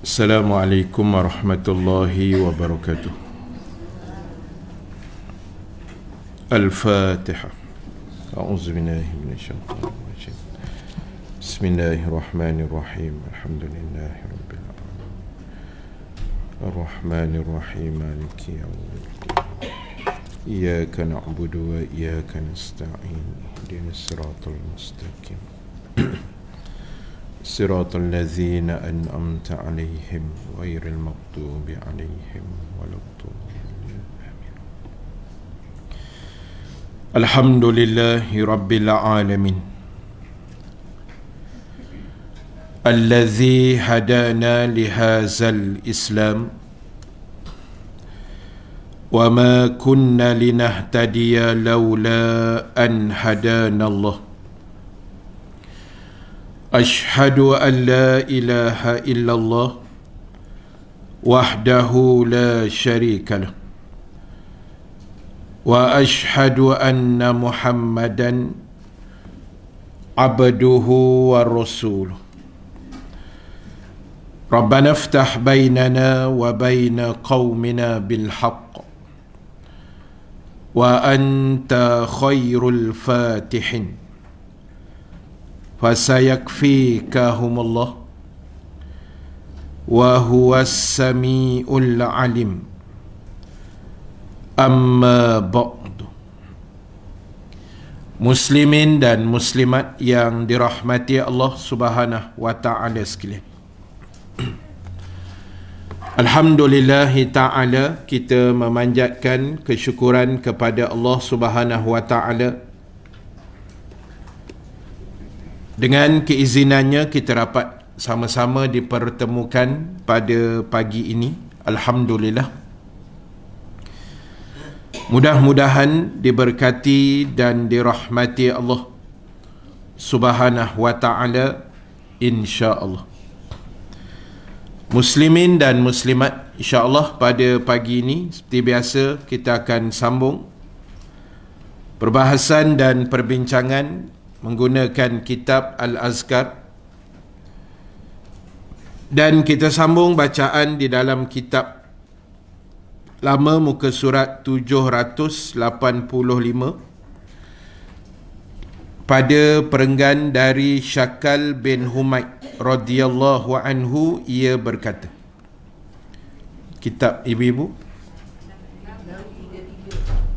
Assalamualaikum warahmatullahi wabarakatuh. Al-Fatihah. A'udzubillahi minasyaitonir rajim. Bismillahirrahmanirrahim. Alhamdulillahi rabbil alamin. Ar-Rahmanir Rahim. Maliki yaumiddin. Iyyaka na'budu wa iyyaka nasta'in. Ihdinas siratal mustaqim. صراط الذين أنعمت عليهم غير المغضوب عليهم ولا الضالين آمين. الحمد لله رب العالمين الذي هدانا لهذا الإسلام وما كنا لنهتدي لولا أن هدانا الله. أشهد أن لا إله إلا الله وحده لا شريك له وأشهد أن محمدا عبده ورسوله. ربنا افتح بيننا وبين قومنا بالحق وأنت خير الفاتحين فسيكفيكهم الله وهو السميع العليم. أما بعد. Muslimin dan muslimat yang dirahmati Allah Subhanahu wa taala sekalian. Alhamdulillahi taala, kita memanjatkan kesyukuran kepada Allah Subhanahu wa taala. Dengan keizinannya kita dapat sama-sama dipertemukan pada pagi ini. Alhamdulillah. Mudah-mudahan diberkati dan dirahmati Allah Subhanahu wa ta'ala, insya-Allah. Muslimin dan muslimat, insya-Allah pada pagi ini seperti biasa kita akan sambung perbahasan dan perbincangan menggunakan kitab Al-Azkar, dan kita sambung bacaan di dalam kitab lama muka surat 785 pada perenggan dari Syakal bin Humaid radhiyallahu anhu. Ia berkata, kitab ibu-ibu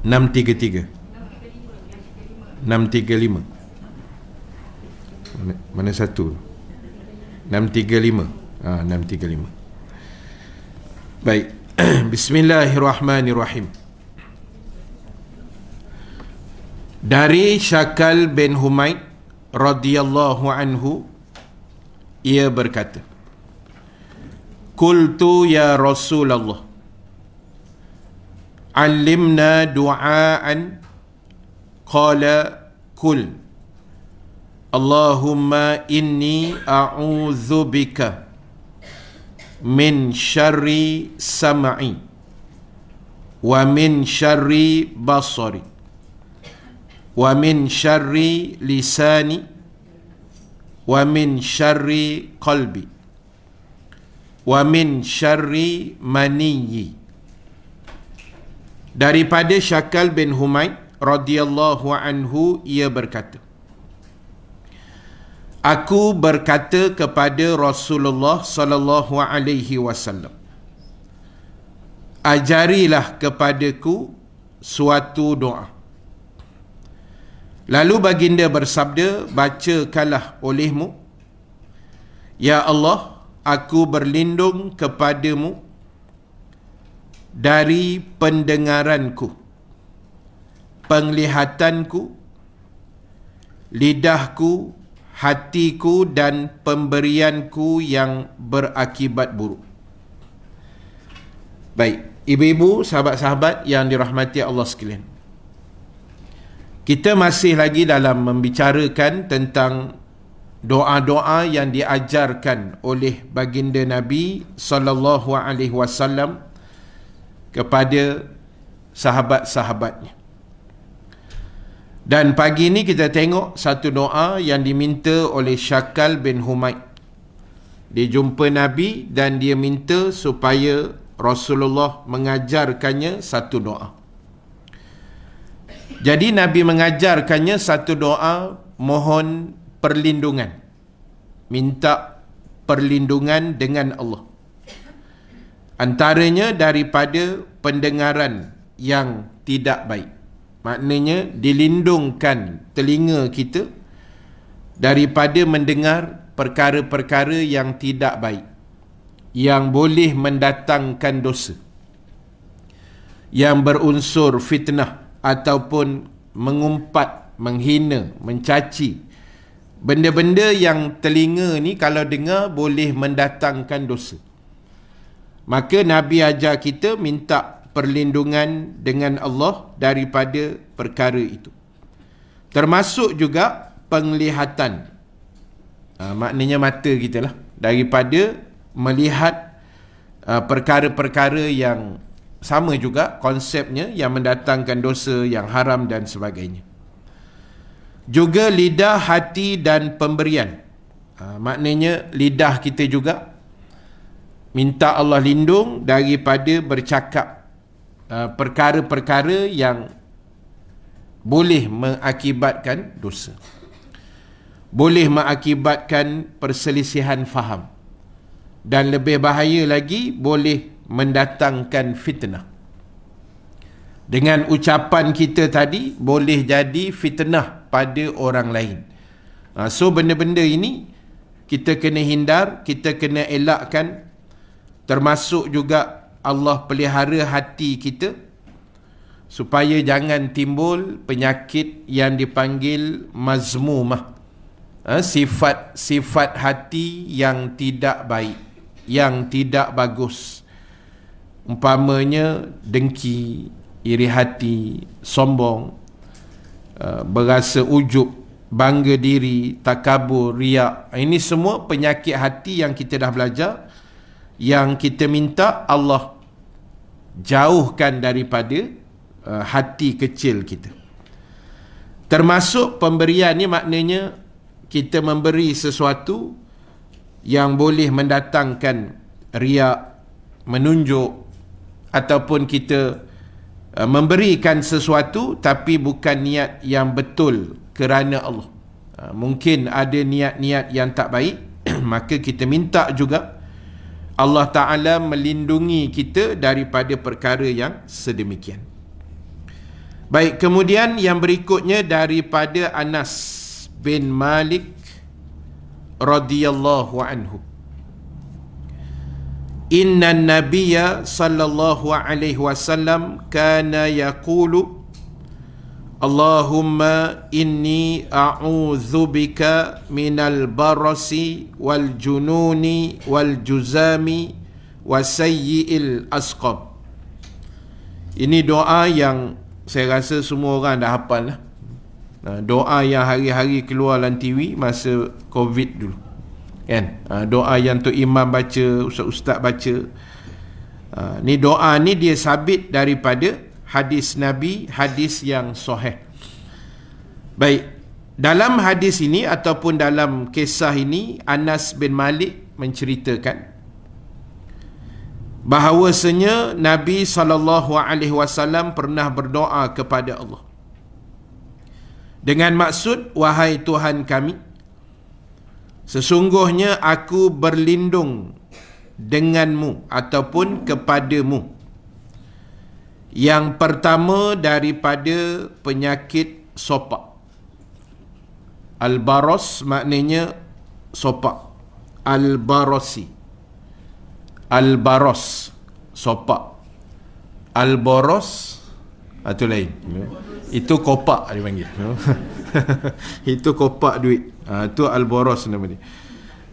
635 Mana satu? 635. 635. Baik. Bismillahirrahmanirrahim. Dari Syakal bin Humaid radhiyallahu anhu, ia berkata, Qultu ya Rasulullah, allimna du'aan. Qala qul Allahumma inni a'udzu bika min syarri sam'i wa min syarri basari wa min syarri lisani wa min syarri qalbi wa min syarri maniyyi. Daripada Syakal bin Humaid radhiyallahu anhu, ia berkata, aku berkata kepada Rasulullah sallallahu alaihi wasallam, ajarilah kepadaku suatu doa. Lalu baginda bersabda, bacakanlah olehmu, ya Allah, aku berlindung kepadamu dari pendengaranku, penglihatanku, lidahku, hatiku dan pemberianku yang berakibat buruk. Baik, ibu-ibu, sahabat-sahabat yang dirahmati Allah sekalian, kita masih lagi dalam membicarakan tentang doa-doa yang diajarkan oleh baginda Nabi sallallahu alaihi wasallam kepada sahabat-sahabatnya. Dan pagi ini kita tengok satu doa yang diminta oleh Syakal bin Humaid Dia jumpa Nabi dan dia minta supaya Rasulullah mengajarkannya satu doa. Jadi Nabi mengajarkannya satu doa mohon perlindungan. Minta perlindungan dengan Allah. Antaranya daripada pendengaran yang tidak baik. Maknanya dilindungkan telinga kita daripada mendengar perkara-perkara yang tidak baik, yang boleh mendatangkan dosa, yang berunsur fitnah ataupun mengumpat, menghina, mencaci. Benda-benda yang telinga ni kalau dengar boleh mendatangkan dosa. Maka Nabi ajar kita minta perlindungan dengan Allah daripada perkara itu. Termasuk juga penglihatan. Maknanya mata kita lah. Daripada melihat perkara-perkara yang sama juga konsepnya, yang mendatangkan dosa, yang haram dan sebagainya. Juga lidah, hati dan pemberian. Maknanya lidah kita juga minta Allah lindung daripada bercakap perkara-perkara yang boleh mengakibatkan dosa, boleh mengakibatkan perselisihan faham, dan lebih bahaya lagi boleh mendatangkan fitnah. Dengan ucapan kita tadi boleh jadi fitnah pada orang lain. So benda-benda ini kita kena hindar, kita kena elakkan. Termasuk juga Allah pelihara hati kita supaya jangan timbul penyakit yang dipanggil mazmumah. Sifat hati yang tidak baik, yang tidak bagus. Umpamanya dengki, iri hati, sombong, berasa ujub, bangga diri, takabur, riak. Ini semua penyakit hati yang kita dah belajar, yang kita minta Allah jauhkan daripada hati kecil kita. Termasuk pemberian ni maknanya kita memberi sesuatu yang boleh mendatangkan riak, menunjuk, ataupun kita memberikan sesuatu tapi bukan niat yang betul kerana Allah. Mungkin ada niat-niat yang tak baik. Maka kita minta juga Allah Ta'ala melindungi kita daripada perkara yang sedemikian. Baik, kemudian yang berikutnya daripada Anas bin Malik radhiyallahu anhu. Inna Nabiyya sallallahu alaihi wasallam kana yaqulu Allahumma inni a'udzubika minal barasi wal jununi wal juzami wa sayyi'il asqam. Ini doa yang saya rasa semua orang dah hafal lah. Doa yang hari-hari keluar dalam TV masa Covid dulu, kan? Doa yang Tok Imam baca, ustaz-ustaz baca. Ni doa ni dia sabit daripada hadis Nabi, hadis yang sahih. Baik, dalam hadis ini ataupun dalam kisah ini, Anas bin Malik menceritakan bahawasanya Nabi SAW pernah berdoa kepada Allah dengan maksud, wahai Tuhan kami, sesungguhnya aku berlindung denganmu ataupun kepadamu. Yang pertama daripada penyakit sopak. Al-baros maknanya sopak. Al-barasi. Al-baros, sopak. Al-boros, itu lain. Itu kopak dia panggil. Itu kopak duit. Itu al-boros nama dia.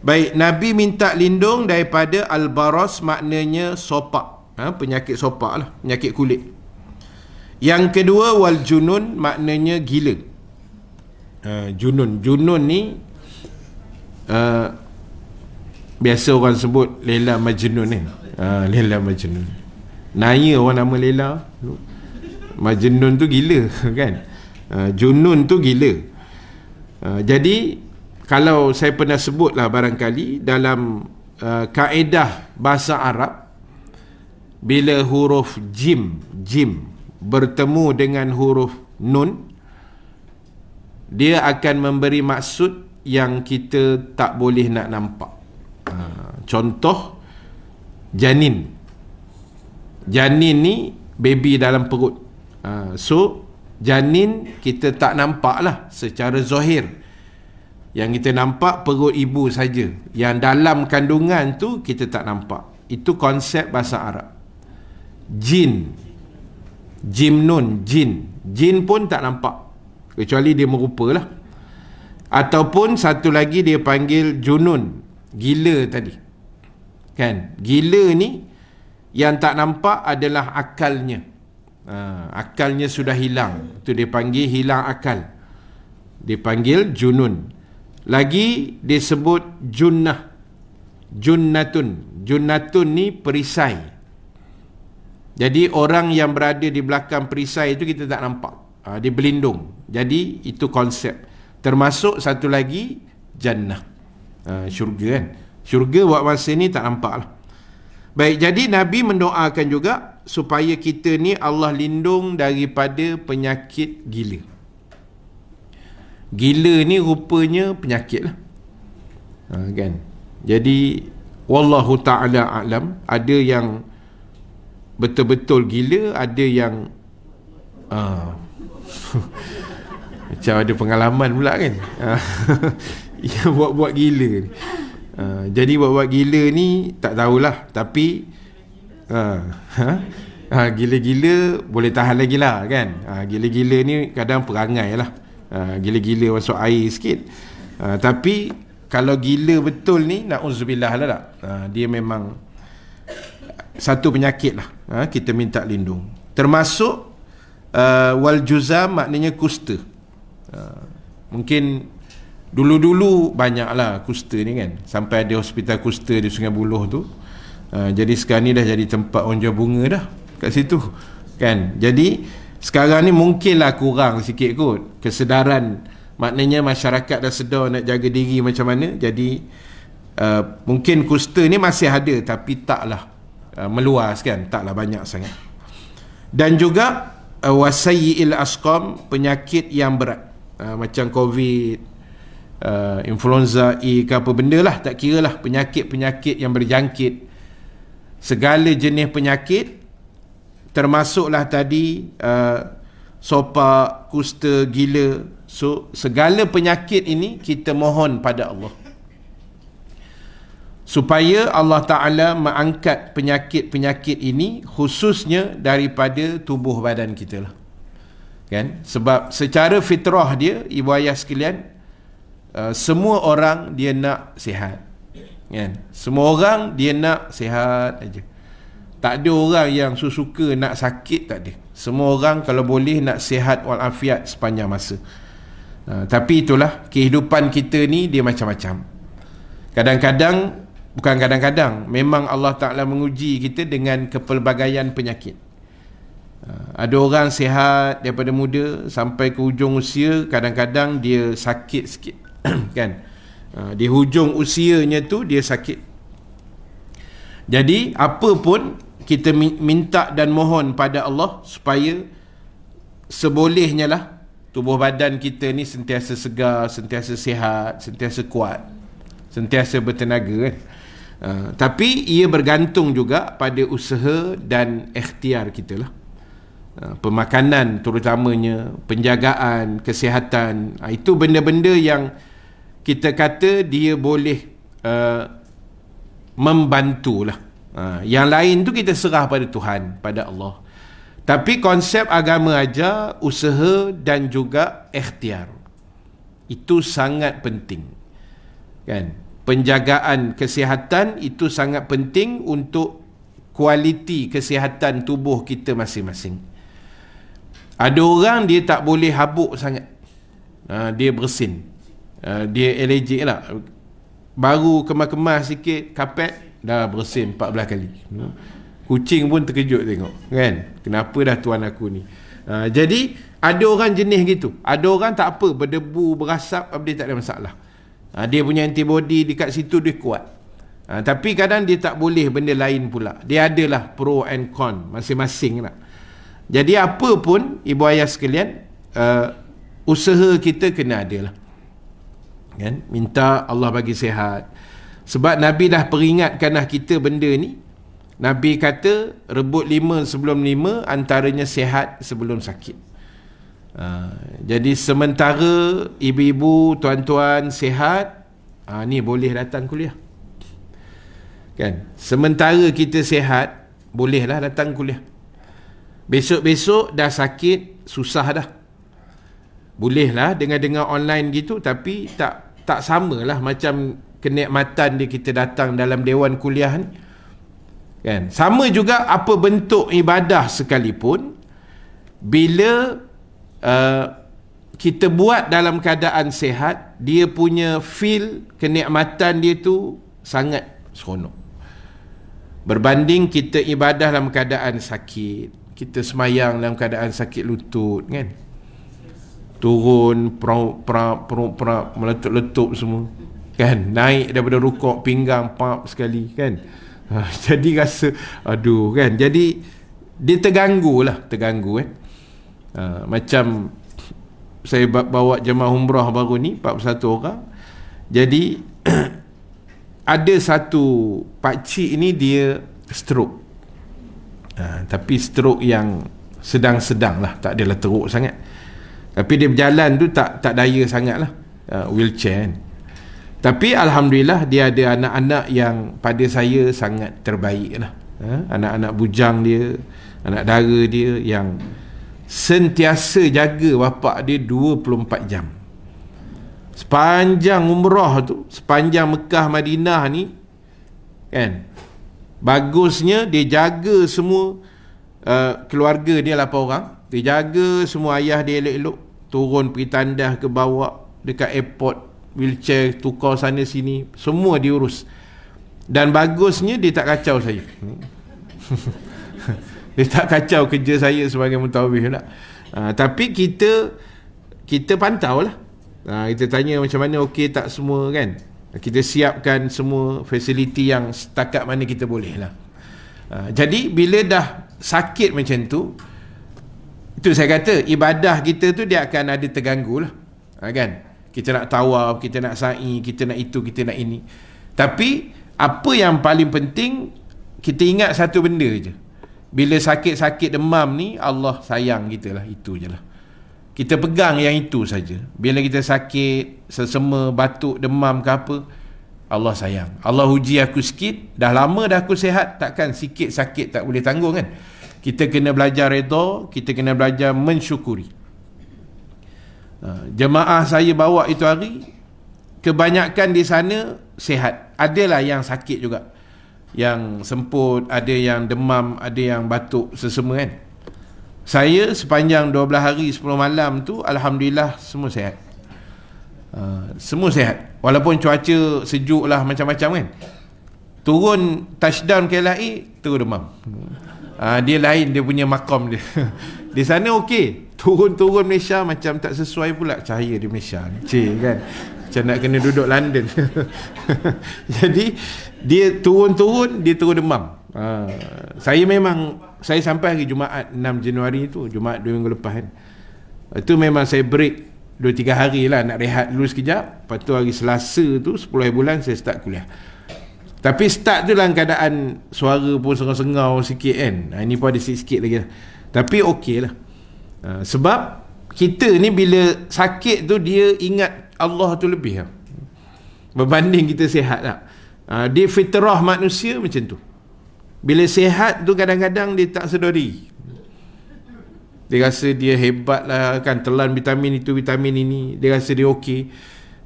Baik, Nabi minta lindung daripada al-baros, maknanya sopak. Penyakit sopak lah, penyakit kulit. Yang kedua, wal junun, maknanya gila. Junun ni biasa orang sebut Laila Majnun ni. Laila Majnun. Naya orang nama Laila. Majnun tu gila, kan? Junun tu gila. Jadi kalau saya pernah sebutlah barangkali dalam kaedah bahasa Arab, bila huruf jim bertemu dengan huruf nun, dia akan memberi maksud yang kita tak boleh nak nampak. Contoh, janin ni baby dalam perut. So janin kita tak nampak lah secara zahir. Yang kita nampak perut ibu saja. Yang dalam kandungan tu kita tak nampak. Itu konsep bahasa Arab. Jin, jimnun, jin pun tak nampak, kecuali dia merupa lah. Ataupun satu lagi dia panggil junun, gila tadi. Kan? Gila ni yang tak nampak adalah akalnya. Akalnya sudah hilang. Itu dia panggil hilang akal. Dia panggil junun. Lagi disebut junnah. Junnatun ni perisai. Jadi orang yang berada di belakang perisai itu kita tak nampak. Dia berlindung. Jadi itu konsep. Termasuk satu lagi jannah. Syurga kan. Syurga buat masa ni tak nampak lah. Baik, jadi Nabi mendoakan juga supaya kita ni Allah lindung daripada penyakit gila. Gila ni rupanya penyakit lah. Kan. Jadi wallahu ta'ala a'lam. Ada yang betul-betul gila, ada yang macam ada pengalaman pula kan. Yang buat-buat gila ni. Jadi buat-buat gila ni tak tahulah, tapi gila-gila boleh tahan lagi lah kan. Gila-gila ni kadang perangai lah. Gila-gila masuk air sikit. Tapi kalau gila betul ni, na'udzubillah lah tak. Dia memang satu penyakit lah. Kita minta lindung. Termasuk wal juzam, maknanya kusta. Mungkin dulu-dulu banyaklah kusta ni kan. Sampai ada hospital kusta di Sungai Buloh tu. Jadi sekarang ni dah jadi tempat orang jual bunga dah kat situ kan. Jadi sekarang ni mungkinlah kurang sikit kot kesedaran. Maknanya masyarakat dah sedar nak jaga diri macam mana. Jadi mungkin kusta ni masih ada, tapi taklah meluas kan, taklah banyak sangat. Dan juga wasayyi'il asqam, penyakit yang berat, macam COVID, influenza A ke apa benda lah, tak kira lah, penyakit-penyakit yang berjangkit, segala jenis penyakit, termasuklah tadi sopak, kusta, gila. So segala penyakit ini kita mohon pada Allah supaya Allah Ta'ala mengangkat penyakit-penyakit ini, khususnya daripada tubuh badan kita lah kan. Sebab secara fitrah dia, ibu ayah sekalian, semua orang dia nak sihat kan. Semua orang dia nak sihat aja. Tak ada orang yang suka nak sakit, tak ada. Semua orang kalau boleh nak sihat walafiat sepanjang masa. Tapi itulah kehidupan kita ni, dia macam-macam. Kadang-kadang, bukan kadang-kadang, memang Allah Ta'ala menguji kita dengan kepelbagaian penyakit. Ada orang sihat daripada muda sampai ke hujung usia, kadang-kadang dia sakit sikit kan. Di hujung usianya tu dia sakit. Jadi apa pun kita minta dan mohon pada Allah supaya sebolehnya lah tubuh badan kita ni sentiasa segar, sentiasa sihat, sentiasa kuat, sentiasa bertenaga kan. Tapi ia bergantung juga pada usaha dan ikhtiar kita lah. Pemakanan terutamanya, penjagaan kesihatan, itu benda-benda yang kita kata dia boleh membantulah. Yang lain tu kita serah pada Tuhan, pada Allah. Tapi konsep agama ajar usaha dan juga ikhtiar. Itu sangat penting kan. Penjagaan kesihatan itu sangat penting untuk kualiti kesihatan tubuh kita masing-masing. Ada orang dia tak boleh habuk sangat, dia bersin, dia allergic lah. Baru kemas-kemas sikit kapet dah bersin 14 kali. Kucing pun terkejut tengok kan, kenapa dah tuan aku ni. Jadi ada orang jenis gitu. Ada orang tak apa, berdebu, berasap, dia tak ada masalah. Dia punya antibody dekat situ dia kuat. Tapi kadang dia tak boleh benda lain pula. Dia adalah pro and con masing-masing lah. Jadi apa pun ibu ayah sekalian, usaha kita kena ada lah, kan? Minta Allah bagi sihat. Sebab Nabi dah peringatkan lah kita benda ni. Nabi kata rebut 5 sebelum 5, antaranya sihat sebelum sakit. Jadi sementara ibu-ibu, tuan-tuan sihat, ni boleh datang kuliah, kan? Sementara kita sihat, bolehlah datang kuliah. Besok-besok dah sakit, susah dah. Bolehlah dengar-dengar online gitu, tapi tak samalah macam kenikmatan dia kita datang dalam dewan kuliah ni, kan? Sama juga apa bentuk ibadah sekalipun, bila kita buat dalam keadaan sihat, dia punya feel, kenikmatan dia tu sangat seronok. Berbanding kita ibadah dalam keadaan sakit, kita semayang dalam keadaan sakit lutut, kan? Turun, meletup-letup semua, kan? Naik daripada rukuk, pinggang pap sekali, kan? Jadi rasa aduh, kan? Jadi dia terganggu, kan? Macam saya bawa jemaah umrah baru ni 41 orang. Jadi ada satu pakcik ni dia stroke, tapi stroke yang sedang-sedang lah, tak adalah teruk sangat. Tapi dia berjalan tu tak daya sangat lah, wheelchair, kan? Tapi Alhamdulillah dia ada anak-anak yang pada saya sangat terbaik lah. Anak-anak bujang dia, anak dara dia yang sentiasa jaga bapak dia 24 jam. Sepanjang umrah tu, sepanjang Mekah Madinah ni, kan, bagusnya dia jaga semua keluarga dia 8 orang. Dia jaga semua ayah dia elok-elok, turun pergi tandas ke bawah dekat airport, wheelchair tukar sana sini, semua diurus. Dan bagusnya dia tak kacau saya. Dia tak kacau kerja saya sebagai mentawih lah. Tapi kita pantau lah. Kita tanya macam mana, okey tak semua, kan? Kita siapkan semua fasiliti yang setakat mana kita boleh lah. Jadi bila dah sakit macam tu, itu saya kata ibadah kita tu dia akan ada terganggu lah, kan? Kita nak tawaf, kita nak sa'i, kita nak itu, kita nak ini. Tapi apa yang paling penting, kita ingat satu benda je. Bila sakit-sakit demam ni, Allah sayang kita lah, itu je lah. Kita pegang yang itu saja. Bila kita sakit, sesema, batuk, demam ke apa, Allah sayang. Allah uji aku sikit, dah lama dah aku sihat, takkan sikit sakit tak boleh tanggung, kan? Kita kena belajar redha, kita kena belajar mensyukuri. Jemaah saya bawa itu hari, kebanyakan di sana sihat. Adalah yang sakit juga, yang semput, ada yang demam, ada yang batuk, sesema, kan? Saya sepanjang 12 hari 10 malam tu, Alhamdulillah semua sihat. Semua sihat. Walaupun cuaca sejuk lah macam-macam, kan? Turun touchdown KLIA, terus demam. Dia lain, dia punya makam dia. Di sana okey, turun-turun Malaysia macam tak sesuai pula cahaya di Malaysia ni, kan? Macam nak kena duduk London. Jadi dia turun-turun, dia terus demam. Saya sampai hari Jumaat 6 Januari tu, Jumaat 2 minggu lepas, kan? Itu memang saya break 2-3 hari lah, nak rehat dulu sekejap. Lepas tu hari Selasa tu 10 hari bulan saya start kuliah. Tapi start tu dalam keadaan suara pun sengau-sengau sikit, kan? Ini pun ada sikit lagi lah. Tapi okey lah. Sebab kita ni bila sakit tu, dia ingat Allah tu lebih lah, berbanding kita sihat lah. Dia fitrah manusia macam tu. Bila sihat tu kadang-kadang dia tak sedari. Dia rasa dia hebat lah, kan? Telan vitamin itu, vitamin ini, dia rasa dia okey.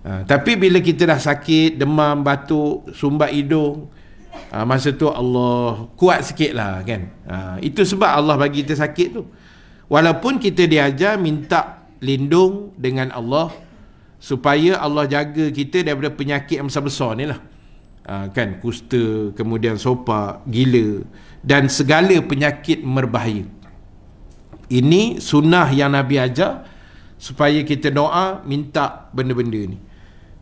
Tapi bila kita dah sakit, demam, batuk, sumbat hidung, masa tu Allah kuat sikit lah, kan? Itu sebab Allah bagi kita sakit tu. Walaupun kita diajar minta lindung dengan Allah, supaya Allah jaga kita daripada penyakit yang besar-besar ni lah, kan? Kusta, kemudian sopak, gila, dan segala penyakit berbahaya. Ini sunnah yang Nabi ajar, supaya kita doa minta benda-benda ni.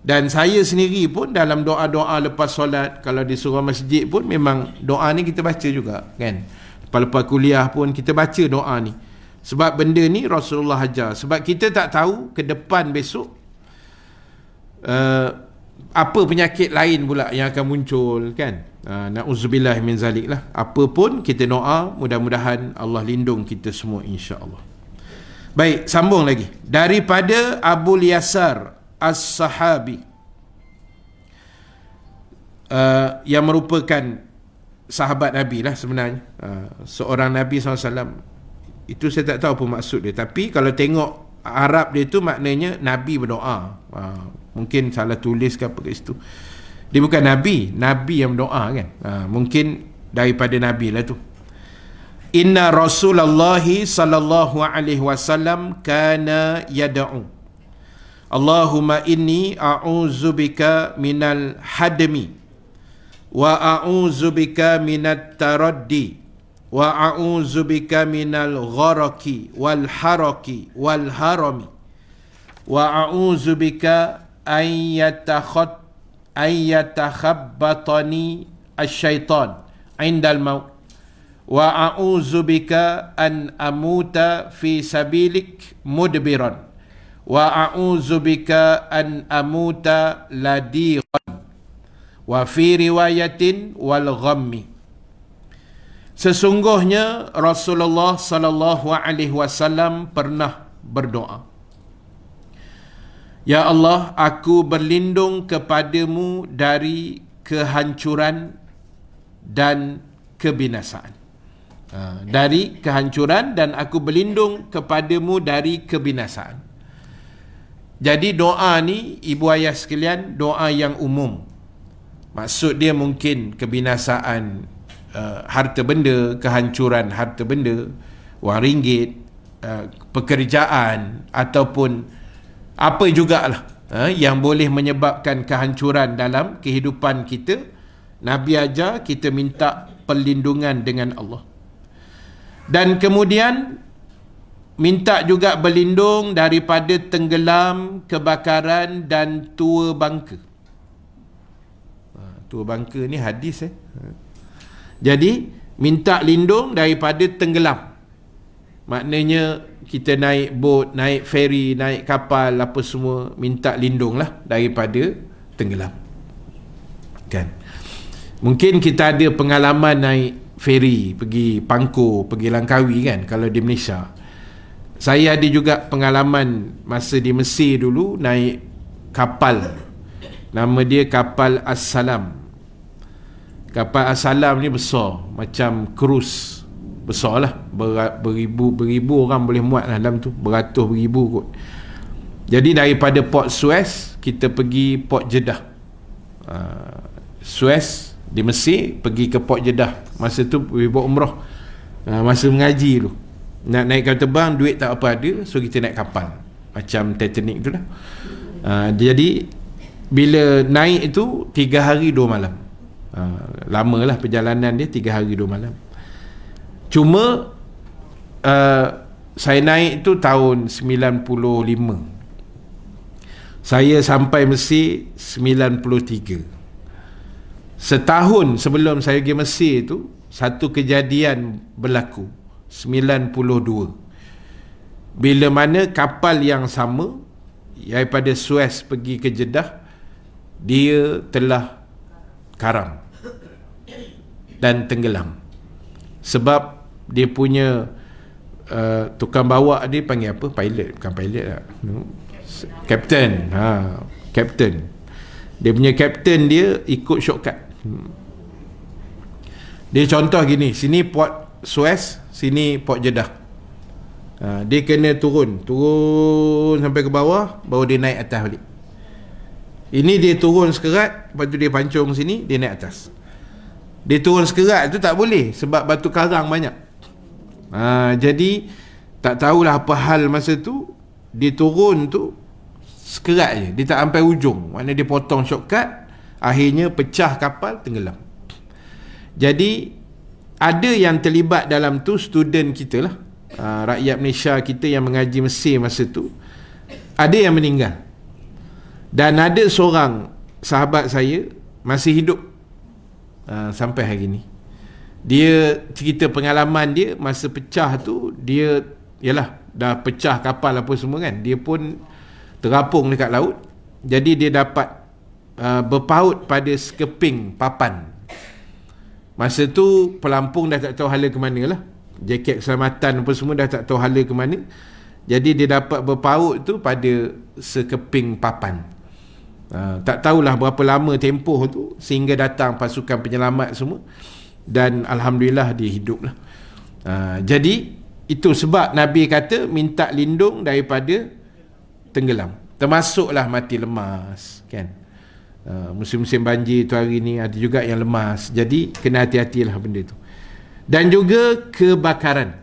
Dan saya sendiri pun dalam doa-doa lepas solat, kalau di surau masjid pun memang doa ni kita baca juga kan. Lepas-lepas kuliah pun kita baca doa ni. Sebab benda ni Rasulullah ajar. Sebab kita tak tahu ke depan besok apa penyakit lain pula yang akan muncul kan. Na'udzubillah min zalik lah. Apa pun kita doa, mudah-mudahan Allah lindung kita semua insya-Allah. Baik, sambung lagi. Daripada Abu Yasar As-Sahabi, yang merupakan sahabat Nabi lah sebenarnya, seorang Nabi SAW. Itu saya tak tahu apa maksud dia, tapi kalau tengok Arab dia tu maknanya Nabi berdoa. Mungkin salah tulis ke apa kat situ. Dia bukan Nabi, Nabi yang berdoa kan. Mungkin daripada Nabi lah tu. Inna Rasulullah sallallahu alaihi wasallam kana yad'u Allahumma inni a'udzubika minal hadmi wa a'udzubika minat taraddi wa a'udzubika minal gharaqi wal haraqi wal harami wa a'udzubika an yatakhabbatani asy-syaitan 'indal maut wa a'udzubika an amuta fi sabilik mudbiran wa a'udzubika an amuta ladiqan wa fi riwayatin wal ghammi. Sesungguhnya Rasulullah sallallahu alaihi wasallam pernah berdoa, Ya Allah, aku berlindung kepadamu dari kehancuran dan kebinasaan. Dari kehancuran, dan aku berlindung kepadamu dari kebinasaan. Jadi doa ni ibu ayah sekalian, doa yang umum. Maksud dia mungkin kebinasaan harta benda, kehancuran harta benda, wang ringgit, pekerjaan, ataupun apa jugalah yang boleh menyebabkan kehancuran dalam kehidupan kita. Nabi ajar kita minta perlindungan dengan Allah. Dan kemudian minta juga berlindung daripada tenggelam, kebakaran dan tua bangka. Tua bangka ni hadis Jadi minta lindung daripada tenggelam. Maknanya kita naik bot, naik feri, naik kapal, apa semua, minta lindung lah daripada tenggelam kan. Mungkin kita ada pengalaman naik feri pergi Pangkor, pergi Langkawi kan, kalau di Malaysia. Saya ada juga pengalaman masa di Mesir dulu, naik kapal. Nama dia kapal As-Salam. Kapal As-Salam ni besar, macam cruise. Besar lah, beribu orang boleh muat lah dalam tu, beratus beribu kot. Jadi daripada Port Suez kita pergi Port Jeddah. Suez di Mesir, pergi ke Port Jeddah. Masa tu pergi buat umrah, masa mengaji tu. Nak naik kapal terbang, duit tak apa ada, so kita naik kapal macam Titanic tu lah. Jadi bila naik itu 3 hari 2 malam. Lama lah perjalanan dia, 3 hari 2 malam. Cuma saya naik tu tahun 95. Saya sampai Mesir 93. Setahun sebelum saya pergi Mesir tu, satu kejadian berlaku 92. Bila mana kapal yang sama daripada Suez pergi ke Jeddah, dia telah karam dan tenggelam. Sebab dia punya tukang bawa dia panggil apa? Pilot, bukan pilot lah. Kapten. Kapten. Dia punya kapten dia ikut shortcut. Dia contoh gini, sini Port Suez, sini Port Jeddah. Dia kena turun sampai ke bawah, baru dia naik atas balik. Ini dia turun sekerat, lepas tu dia pancung sini, dia naik atas. Dia turun sekerat tu tak boleh, sebab batu karang banyak. Jadi tak tahulah apa hal masa tu, dia turun tu sekerat je, dia tak sampai ujung. Maknanya dia potong shortcut, akhirnya pecah kapal, tenggelam. Jadi ada yang terlibat dalam tu student kita lah, rakyat Malaysia kita yang mengaji Mesir masa tu. Ada yang meninggal. Dan ada seorang sahabat saya masih hidup sampai hari ni. Dia cerita pengalaman dia masa pecah tu, dia yalah dah pecah kapal apa semua kan, dia pun terapung dekat laut. Jadi dia dapat berpaut pada sekeping papan. Masa tu pelampung dah tak tahu hala ke mana lah, jaket keselamatan apa semua dah tak tahu hala ke mana. Jadi dia dapat berpaut tu pada sekeping papan. Tak tahulah berapa lama tempoh tu sehingga datang pasukan penyelamat semua, dan alhamdulillah dia hidup lah. Jadi itu sebab Nabi kata minta lindung daripada tenggelam, termasuklah mati lemas kan. Musim-musim banjir tu hari ni ada juga yang lemas, jadi kena hati-hatilah benda tu. Dan juga kebakaran.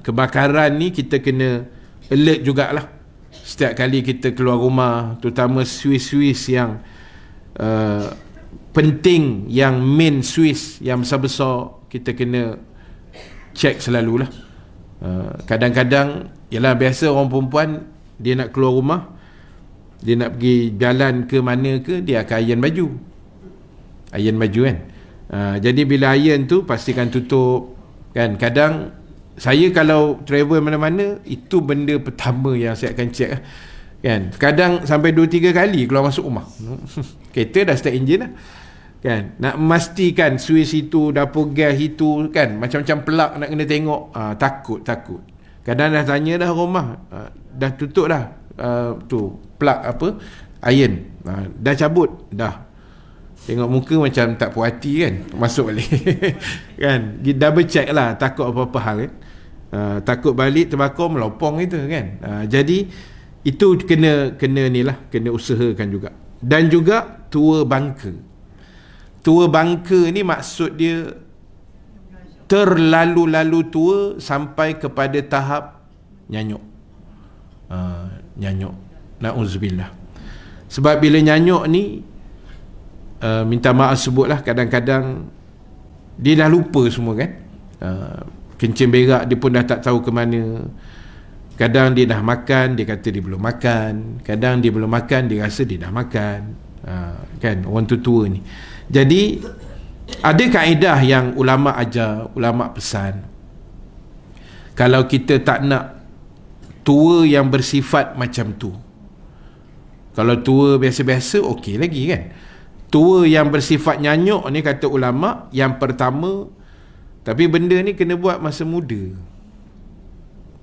Kebakaran ni kita kena alert jugalah setiap kali kita keluar rumah, terutama Swiss yang penting, yang main Swiss yang besar-besar, kita kena cek selalulah. Kadang-kadang yalah, biasa orang perempuan dia nak keluar rumah, dia nak pergi jalan ke mana ke, dia akan iron baju kan. Jadi bila iron tu pastikan tutup kan. Kadang saya kalau travel mana-mana, itu benda pertama yang saya akan cek kan. Kadang sampai 2-3 kali keluar masuk rumah. Kereta dah start engine lah kan, nak memastikan Swiss itu, dapur gas itu kan, macam-macam pelak nak kena tengok. Takut kadang dah tanya dah rumah, dah tutup dah tu plug apa iron, dah cabut dah, tengok muka macam tak puas hati kan, masuk balik kan, double check lah, takut apa-apa hal kan. Takut balik terbakar melopong itu kan. Jadi itu kena ni lah, kena usahakan juga. Dan juga tua bangka ni maksud dia terlalu tua sampai kepada tahap nyanyuk. Nyanyuk, na'udzubillah. Sebab bila nyanyuk ni, minta maaf sebutlah, kadang-kadang dia dah lupa semua kan. Kencing berak dia pun dah tak tahu ke mana. Kadang dia dah makan, dia kata dia belum makan. Kadang dia belum makan, dia rasa dia dah makan. Kan, orang tua ni. Jadi ada kaedah yang ulama ajar, ulama pesan, kalau kita tak nak tua yang bersifat macam tu. Kalau tua biasa-biasa okey lagi kan. Tua yang bersifat nyanyuk ni kata ulama, yang pertama, tapi benda ni kena buat masa muda.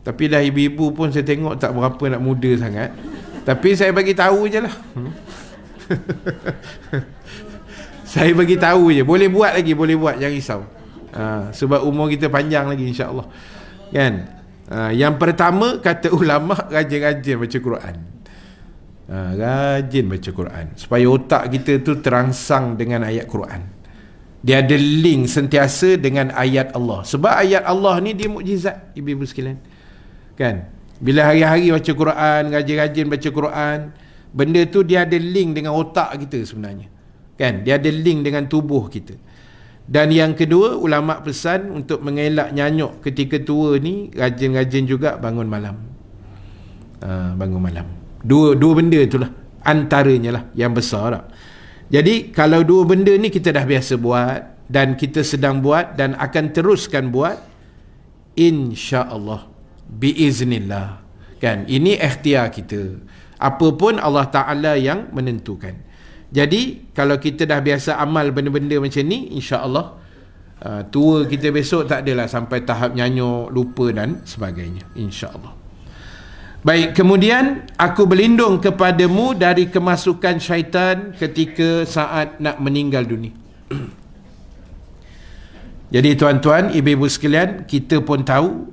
Tapi dah ibu-ibu pun saya tengok tak berapa nak muda sangat. Tapi saya bagi tahu je lah. Saya bagi tahu je, boleh buat lagi, boleh buat, jangan risau. Sebab umur kita panjang lagi insya-Allah. Kan? Yang pertama kata ulama, rajin-rajin baca Quran. Rajin baca Quran supaya otak kita tu terangsang dengan ayat Quran. Dia ada link sentiasa dengan ayat Allah. Sebab ayat Allah ni dia mukjizat, ibu-ibu sekalian. Kan? Bila hari-hari baca Quran, rajin-rajin baca Quran, benda tu dia ada link dengan otak kita sebenarnya. Kan? Dia ada link dengan tubuh kita. Dan yang kedua, ulama pesan untuk mengelak nyanyuk ketika tua ni, rajin-rajin juga bangun malam. Bangun malam. Dua benda itulah antaranya lah yang besar lah. Jadi kalau dua benda ni kita dah biasa buat, dan kita sedang buat dan akan teruskan buat, insya-Allah, biiznillah. Kan, ini ikhtiar kita. Apa pun Allah Ta'ala yang menentukan. Jadi kalau kita dah biasa amal benda-benda macam ni, insya-Allah tua kita besok tak adalah sampai tahap nyanyuk, lupa dan sebagainya, insya-Allah. Baik, kemudian aku berlindung kepadamu dari kemasukan syaitan ketika saat nak meninggal dunia. Jadi tuan-tuan, ibu-ibu sekalian, kita pun tahu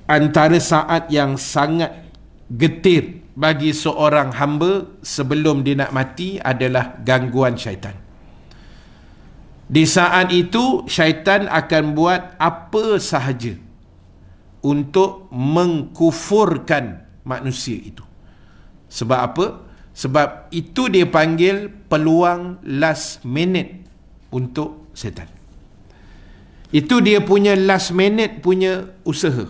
antara saat yang sangat getir bagi seorang hamba sebelum dia nak mati adalah gangguan syaitan. Di saat itu syaitan akan buat apa sahaja untuk mengkufurkan manusia itu. Sebab apa? Sebab itu dia panggil peluang last minute untuk setan. Itu dia punya last minute punya usaha.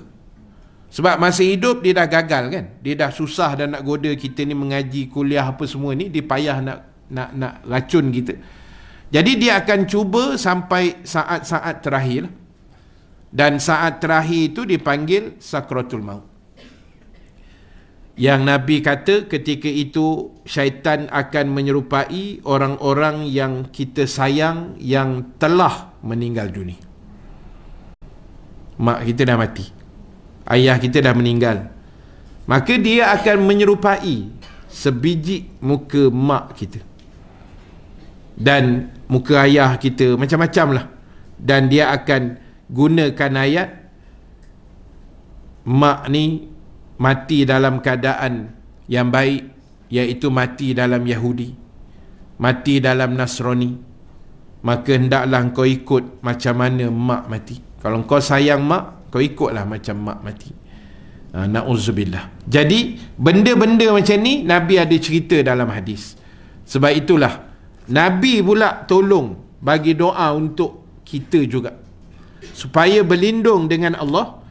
Sebab masa hidup dia dah gagal kan. Dia dah susah dan nak goda kita ni mengaji, kuliah apa semua ni, dia payah nak racun kita. Jadi dia akan cuba sampai saat-saat terakhir. Dan saat terakhir itu dipanggil sakratul maut. Yang Nabi kata ketika itu syaitan akan menyerupai orang-orang yang kita sayang yang telah meninggal dunia. Mak kita dah mati, ayah kita dah meninggal, maka dia akan menyerupai sebiji muka mak kita dan muka ayah kita, macam-macam lah. Dan dia akan gunakan ayat mak ni mati dalam keadaan yang baik, iaitu mati dalam Yahudi, mati dalam Nasrani, maka hendaklah kau ikut macam mana mak mati. Kalau kau sayang mak, kau ikutlah macam mak mati. Na'udzubillah. Jadi benda-benda macam ni Nabi ada cerita dalam hadis. Sebab itulah Nabi pula tolong bagi doa untuk kita juga, supaya berlindung dengan Allah,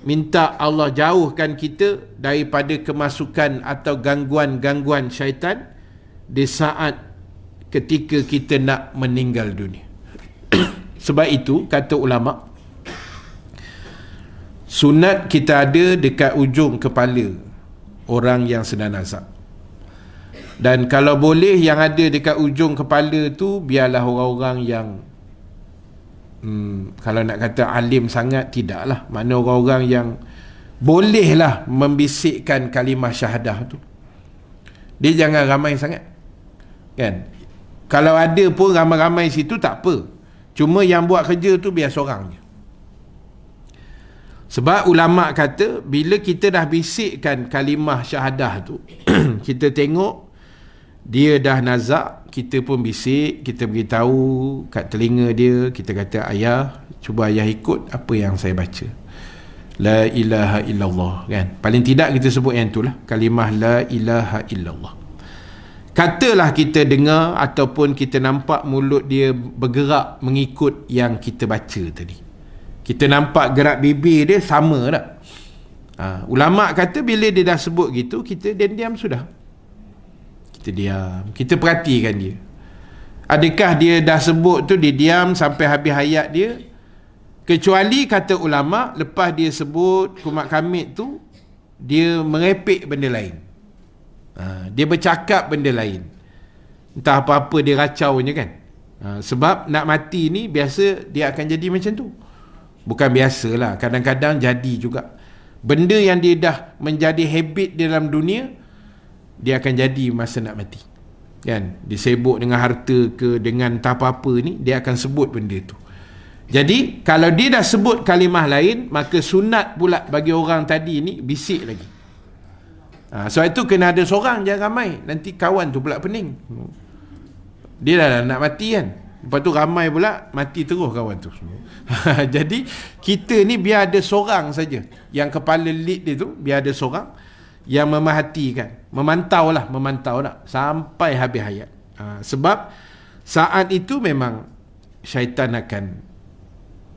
minta Allah jauhkan kita daripada kemasukan atau gangguan-gangguan syaitan di saat ketika kita nak meninggal dunia. Sebab itu kata ulama, sunat kita ada dekat ujung kepala orang yang sedang nazak. Dan kalau boleh yang ada dekat ujung kepala tu biarlah orang-orang yang kalau nak kata alim sangat, tidaklah. Mana orang-orang yang bolehlah membisikkan kalimah syahadah tu. Dia jangan ramai sangat, kan? Kalau ada pun ramai-ramai situ tak apa. Cuma yang buat kerja tu biar seorang je. Sebab ulama' kata bila kita dah bisikkan kalimah syahadah tu kita tengok dia dah nazak, kita pun bisik, kita beritahu kat telinga dia, kita kata, ayah, cuba ayah ikut apa yang saya baca, la ilaha illallah, kan? Paling tidak kita sebut yang itulah, kalimah la ilaha illallah. Katalah kita dengar ataupun kita nampak mulut dia bergerak mengikut yang kita baca tadi, kita nampak gerak bibir dia sama tak? Ulama' kata bila dia dah sebut gitu, kita diam-diam sudah. Kita diam, kita perhatikan dia. Adakah dia dah sebut tu dia diam sampai habis hayat dia? Kecuali kata ulama' lepas dia sebut kumat kamit tu, dia merepek benda lain, dia bercakap benda lain, entah apa-apa dia racau je kan. Sebab nak mati ni biasa dia akan jadi macam tu. Bukan biasalah, kadang-kadang jadi juga. Benda yang dia dah menjadi habit dalam dunia, dia akan jadi masa nak mati, kan? Dia sibuk dengan harta ke, dengan tak apa-apa ni, dia akan sebut benda tu. Jadi kalau dia dah sebut kalimah lain, maka sunat pula bagi orang tadi ni bisik lagi. Sebab itu kena ada seorang, jangan ramai, nanti kawan tu pula pening. Dia dah nak mati kan, lepas tu ramai pula, mati terus kawan tu. Jadi kita ni biar ada seorang saja, yang kepala lead dia tu biar ada seorang yang memerhatikan, memantau nak sampai habis hayat. Sebab saat itu memang syaitan akan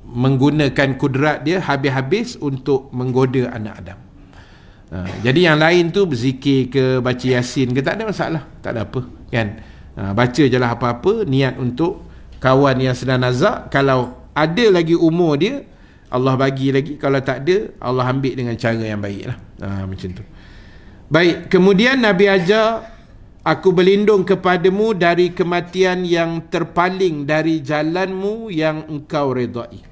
menggunakan kudrat dia habis-habis untuk menggoda anak Adam. Jadi yang lain tu berzikir ke, baca Yasin ke, tak ada masalah, tak ada apa, kan? Baca je lah apa-apa, niat untuk kawan yang sedang nazak. Kalau ada lagi umur dia, Allah bagi lagi. Kalau tak ada, Allah ambil dengan cara yang baik lah. Macam tu. Baik, kemudian Nabi ajar, aku berlindung kepadamu dari kematian yang terpaling dari jalanmu yang engkau redai.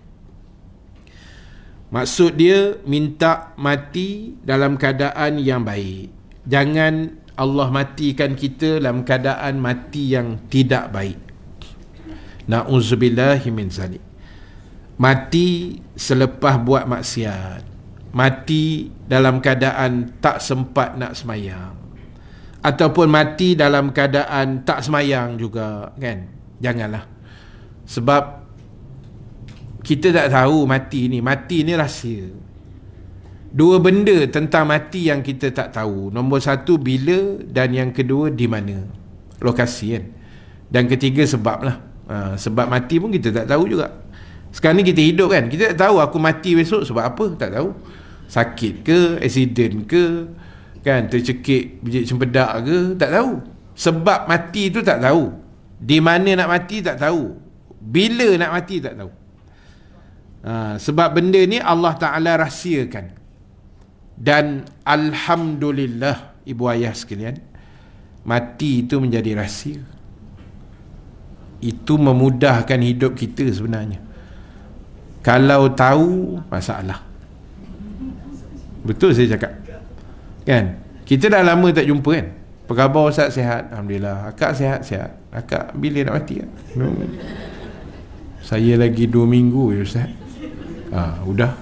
Maksud dia minta mati dalam keadaan yang baik. Jangan Allah matikan kita dalam keadaan mati yang tidak baik. Na'udzubillahi min zalik. Mati selepas buat maksiat, mati dalam keadaan tak sempat nak semayang, ataupun mati dalam keadaan tak semayang juga, kan? Janganlah. Sebab kita tak tahu mati ni rahsia. Dua benda tentang mati yang kita tak tahu. Nombor satu, bila, dan yang kedua, di mana, lokasi, kan? Dan ketiga, sebab lah. Sebab mati pun kita tak tahu juga. Sekarang ni kita hidup, kan? Kita tak tahu aku mati besok sebab apa, tak tahu. Sakit ke, accident ke, kan, tercekik biji cempedak ke, tak tahu. Sebab mati tu tak tahu. Di mana nak mati tak tahu. Bila nak mati tak tahu. Sebab benda ni Allah Ta'ala rahsiakan. Dan alhamdulillah ibu ayah sekalian, mati itu menjadi rahsia. Itu memudahkan hidup kita sebenarnya. Kalau tahu, masalah. Betul saya cakap, kan? Kita dah lama tak jumpa, kan? Apa khabar Ustaz? Sihat? Alhamdulillah. Akak sihat? Akak bila nak mati? Saya lagi 2 minggu je Ustaz. Udah.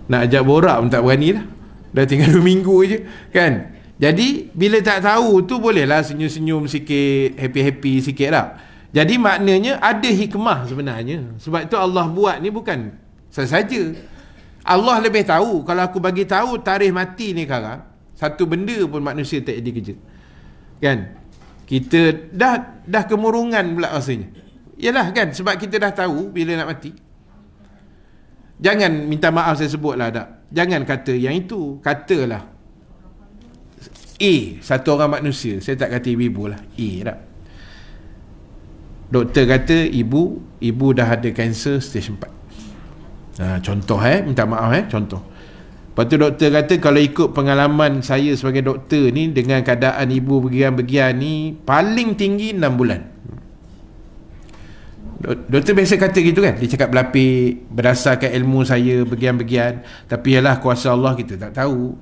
Nak ajak borak pun tak berani dah. Dah tinggal 2 minggu je, kan? Jadi bila tak tahu tu, bolehlah senyum-senyum sikit, happy-happy sikit lah. Jadi maknanya ada hikmah sebenarnya. Sebab itu Allah buat ni bukan saja. Allah lebih tahu. Kalau aku bagi tahu tarikh mati ni sekarang, satu benda pun manusia tak jadi kerja, kan? Kita dah kemurungan pula rasanya. Yalah, kan? Sebab kita dah tahu bila nak mati. Jangan minta maaf saya sebutlah tak. Jangan kata yang itu. Katalah satu orang manusia. Saya tak kata ibu-ibu lah. Tak. Doktor kata ibu dah ada kanser stage 4. Contoh minta maaf contoh. Lepas tu doktor kata kalau ikut pengalaman saya sebagai doktor ni, dengan keadaan ibu begian-begian ni, paling tinggi 6 bulan. Doktor biasa kata gitu, kan? Dia cakap berlapik berdasarkan ilmu saya begian-begian. Tapi yalah, kuasa Allah kita tak tahu.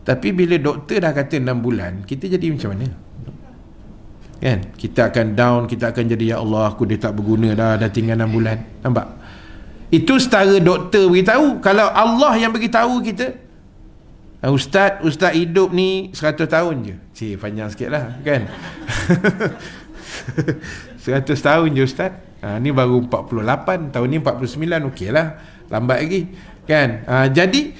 Tapi bila doktor dah kata 6 bulan, kita jadi macam mana? Kan? Kita akan down, kita akan jadi, ya Allah, aku dah tak berguna dah tinggal 6 bulan. Nampak? Itu setara doktor beritahu. Kalau Allah yang beritahu kita, Ustaz hidup ni 100 tahun je. Panjang sikit lah, kan? 100 tahun je Ustaz. Ni baru 48, tahun ni 49, okey lah, lambat lagi, kan? Jadi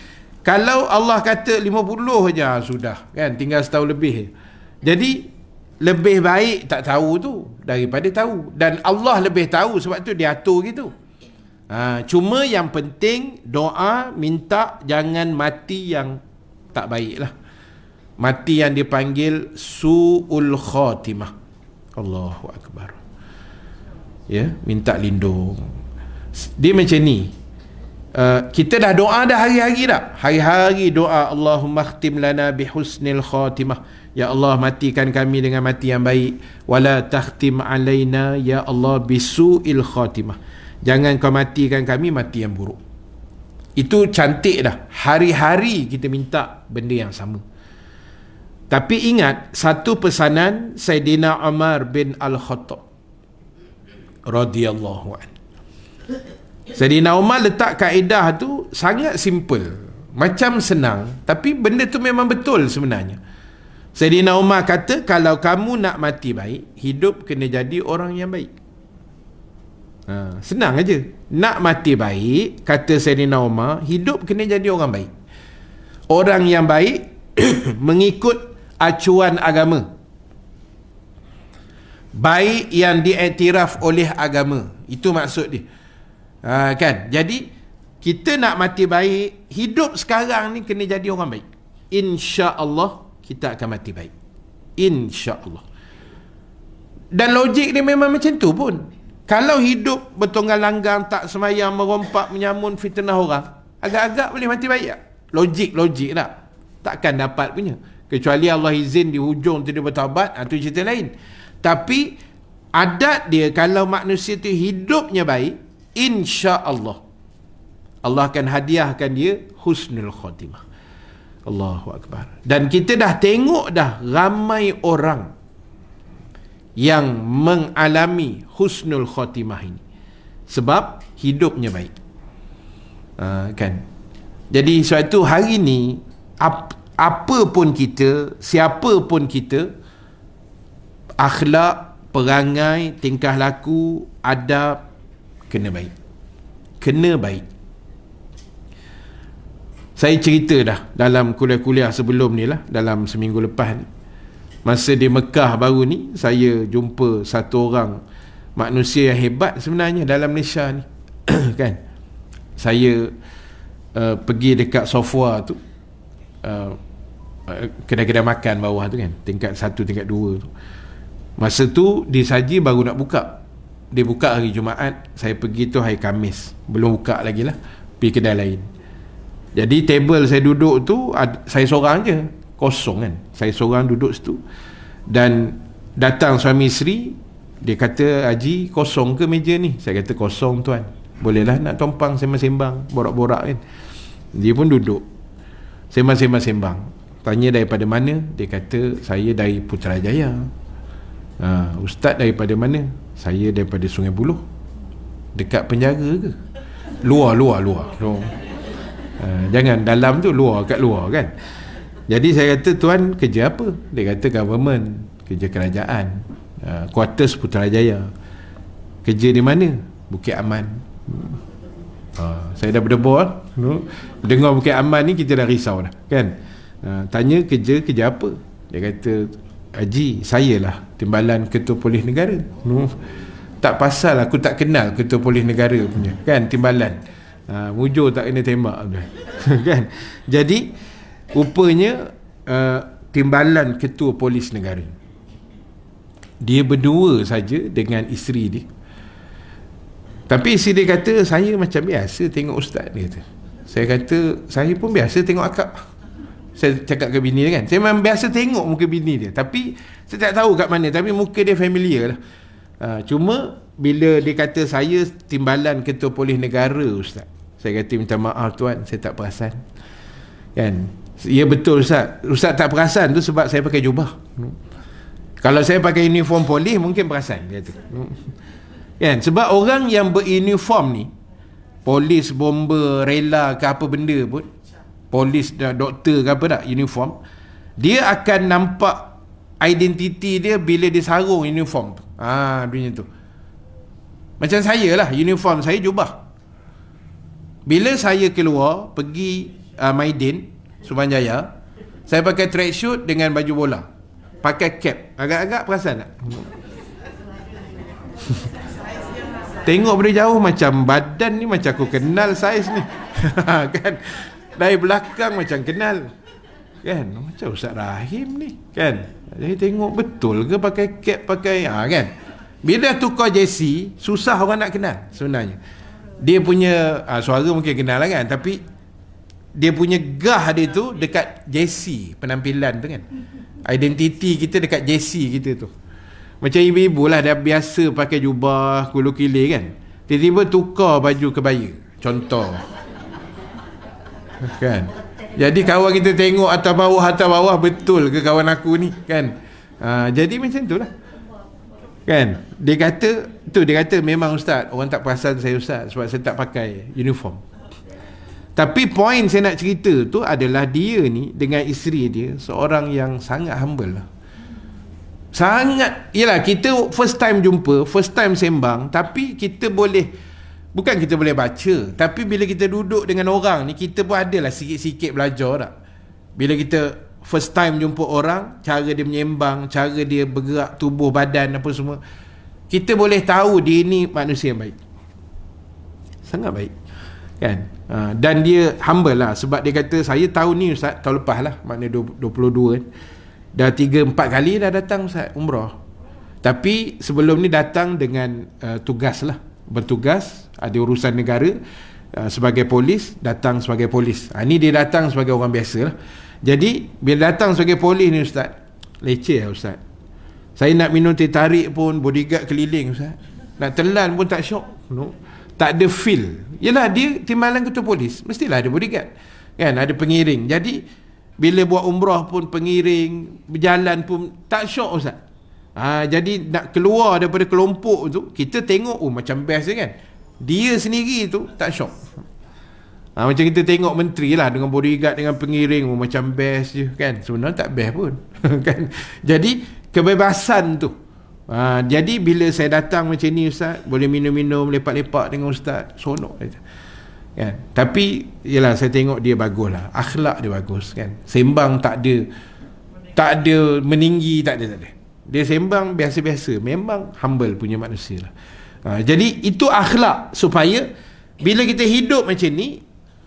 kalau Allah kata 50 je, sudah, kan, tinggal setahun lebih. Jadi lebih baik tak tahu tu daripada tahu. Dan Allah lebih tahu, sebab tu dia atur gitu. Cuma yang penting doa, minta jangan mati yang tak baik lah. Mati yang dipanggil su'ul khatimah. Allahu Akbar. Ya, minta lindung. Dia macam ni. Kita dah doa dah hari-hari dah. Hari-hari doa, Allahumma khtim lana bihusnil khatimah. Ya Allah, matikan kami dengan mati yang baik. Wala takhtim alaina ya Allah bisu'il khatimah. Jangan kau matikan kami mati yang buruk. Itu cantik dah. Hari-hari kita minta benda yang sama. Tapi ingat, satu pesanan Sayyidina Umar bin Al-Khattab radhiyallahu anhu. Sayyidina Umar letak kaedah tu sangat simple, macam senang, tapi benda tu memang betul sebenarnya. Sayyidina Umar kata, kalau kamu nak mati baik, hidup kena jadi orang yang baik. Senang aja. Nak mati baik, kata Sayyidina Umar, hidup kena jadi orang baik. Orang yang baik mengikut acuan agama, baik yang diiktiraf oleh agama. Itu maksud dia. Kan? Jadi kita nak mati baik, hidup sekarang ni kena jadi orang baik. InsyaAllah kita akan mati baik, InsyaAllah. Dan logik dia memang macam tu pun. Kalau hidup bertunggang langgang, tak semayang, merompak, menyamun, fitnah orang, agak-agak boleh mati baik tak? Logik tak? Takkan dapat punya. Kecuali Allah izin di hujung tu dia bertaubat, itu cerita lain. Tapi adat dia, kalau manusia tu hidupnya baik, insya-Allah Allah akan hadiahkan dia husnul khatimah. Allahu Akbar. Dan kita dah tengok dah ramai orang yang mengalami husnul khatimah ini sebab hidupnya baik. Kan? Jadi suatu hari ni, apa pun kita, siapa pun kita, akhlak, perangai, tingkah laku, adab kena baik. Kena baik. Saya cerita dah dalam kuliah-kuliah sebelum ni lah, dalam seminggu lepas ni. Masa di Mekah baru ni, saya jumpa satu orang manusia yang hebat sebenarnya dalam Malaysia ni. Kan? Saya pergi dekat sofa tu, kedai-kedai makan bawah tu kan, tingkat 1, tingkat 2 tu. Masa tu disaji baru nak buka. Dia buka hari Jumaat, saya pergi tu hari Khamis, belum buka lagi lah, pergi kedai lain. Jadi table saya duduk tu saya seorang je, kosong kan, saya seorang duduk situ. Dan datang suami isteri, dia kata, Haji kosong ke meja ni? Saya kata kosong tuan, bolehlah nak tumpang sembang-sembang, borak-borak kan. Dia pun duduk sembang-sembang. Tanya daripada mana? Dia kata saya dari Putrajaya. Ustaz daripada mana? Saya daripada Sungai Buloh. Dekat penjara ke? Luar. Jangan dalam tu, luar, kat luar kan. Jadi saya kata, tuan kerja apa? Dia kata government, kerja kerajaan, quarters Putrajaya. Kerja di mana? Bukit Aman. Saya dah berdebar dengar Bukit Aman ni, kita dah risau dah kan. Tanya kerja apa? Dia kata, Haji, saya lah timbalan Ketua Polis Negara. Tak pasal aku tak kenal Ketua Polis Negara punya kan, timbalan. Mujur tak kena tembak kan. Jadi rupanya timbalan Ketua Polis Negara, dia berdua saja dengan isteri dia. Tapi isteri dia kata, saya macam biasa tengok ustaz, dia kata. Saya kata, saya pun biasa tengok akak. Saya cakap ke bini dia kan, saya memang biasa tengok muka bini dia, tapi saya tak tahu kat mana, tapi muka dia familiar lah. Cuma bila dia kata saya timbalan Ketua Polis Negara ustaz, saya kata minta maaf tuan, saya tak perasan kan. Ya betul ustaz, ustaz tak perasan tu sebab saya pakai jubah. Kalau saya pakai uniform polis mungkin perasan, dia kata kan. Sebab orang yang beruniform ni, polis, bomber, rela ke apa benda pun, polis, doktor ke apa tak, uniform, dia akan nampak identiti dia bila dia sarung uniform tu. Dunia tu. Macam saya lah, uniform saya jubah. Bila saya keluar pergi Maidin, Subanjaya, saya pakai tracksuit dengan baju bola, pakai cap. Agak-agak perasan tak? Tengok dari jauh macam badan ni macam aku kenal saiz ni kan. Dari belakang macam kenal kan, macam Ustaz Rahim ni kan. Jadi tengok betul ke pakai cap, pakai kan. Bila tukar jersey, susah orang nak kenal sebenarnya. Dia punya suara mungkin kenal lah kan, tapi dia punya gah dia tu dekat jersey, penampilan tu kan. Identiti kita dekat jersey kita tu. Macam ibu-ibu lah, dah biasa pakai jubah kulu kilir kan, tiba-tiba tukar baju kebaya contoh kan. Jadi kawan kita tengok atas bawah, betul ke kawan aku ni kan. Jadi macam tu lah kan. Dia kata memang ustaz, orang tak perasan saya ustaz sebab saya tak pakai uniform. Tapi poin saya nak cerita tu adalah dia ni dengan isteri dia seorang yang sangat humble lah. Sangat, yelah, kita first time jumpa, first time sembang, tapi kita boleh, bukan kita boleh baca, tapi bila kita duduk dengan orang ni, kita pun adalah sikit-sikit belajar tak. Bila kita first time jumpa orang, cara dia menyembang, cara dia bergerak tubuh badan apa semua, kita boleh tahu dia ni manusia yang baik, sangat baik kan. Dan dia humble lah, sebab dia kata saya tahun ni ustaz, tahun lepas lah, maknanya 22 kan, dah 3-4 kali dah datang ustaz umrah. Tapi sebelum ni datang dengan tugas lah, bertugas, ada urusan negara, sebagai polis, datang sebagai polis. Ni dia datang sebagai orang biasa lah. Jadi bila datang sebagai polis ni ustaz, leceh lah ustaz. Saya nak minum teh tarik pun bodyguard keliling ustaz, nak telan pun tak syok, tak ada feel. Yelah, dia timbalan ketua polis, mestilah ada bodyguard kan, ada pengiring. Jadi bila buat umrah pun pengiring, berjalan pun tak syok ustaz. Jadi nak keluar daripada kelompok tu, kita tengok macam best je kan, dia sendiri tu tak syok. Macam kita tengok menteri lah dengan bodyguard, dengan pengiring, macam best je kan, sebenarnya tak best pun kan. Jadi kebebasan tu. Jadi bila saya datang macam ni ustaz, boleh minum-minum, lepak-lepak dengan ustaz, sonok kan. Tapi yelah, saya tengok dia bagus lah, akhlak dia bagus kan. Sembang tak ada meninggi, tak ada. Dia sembang biasa-biasa, memang humble punya manusia lah. Jadi itu akhlak, supaya bila kita hidup macam ni,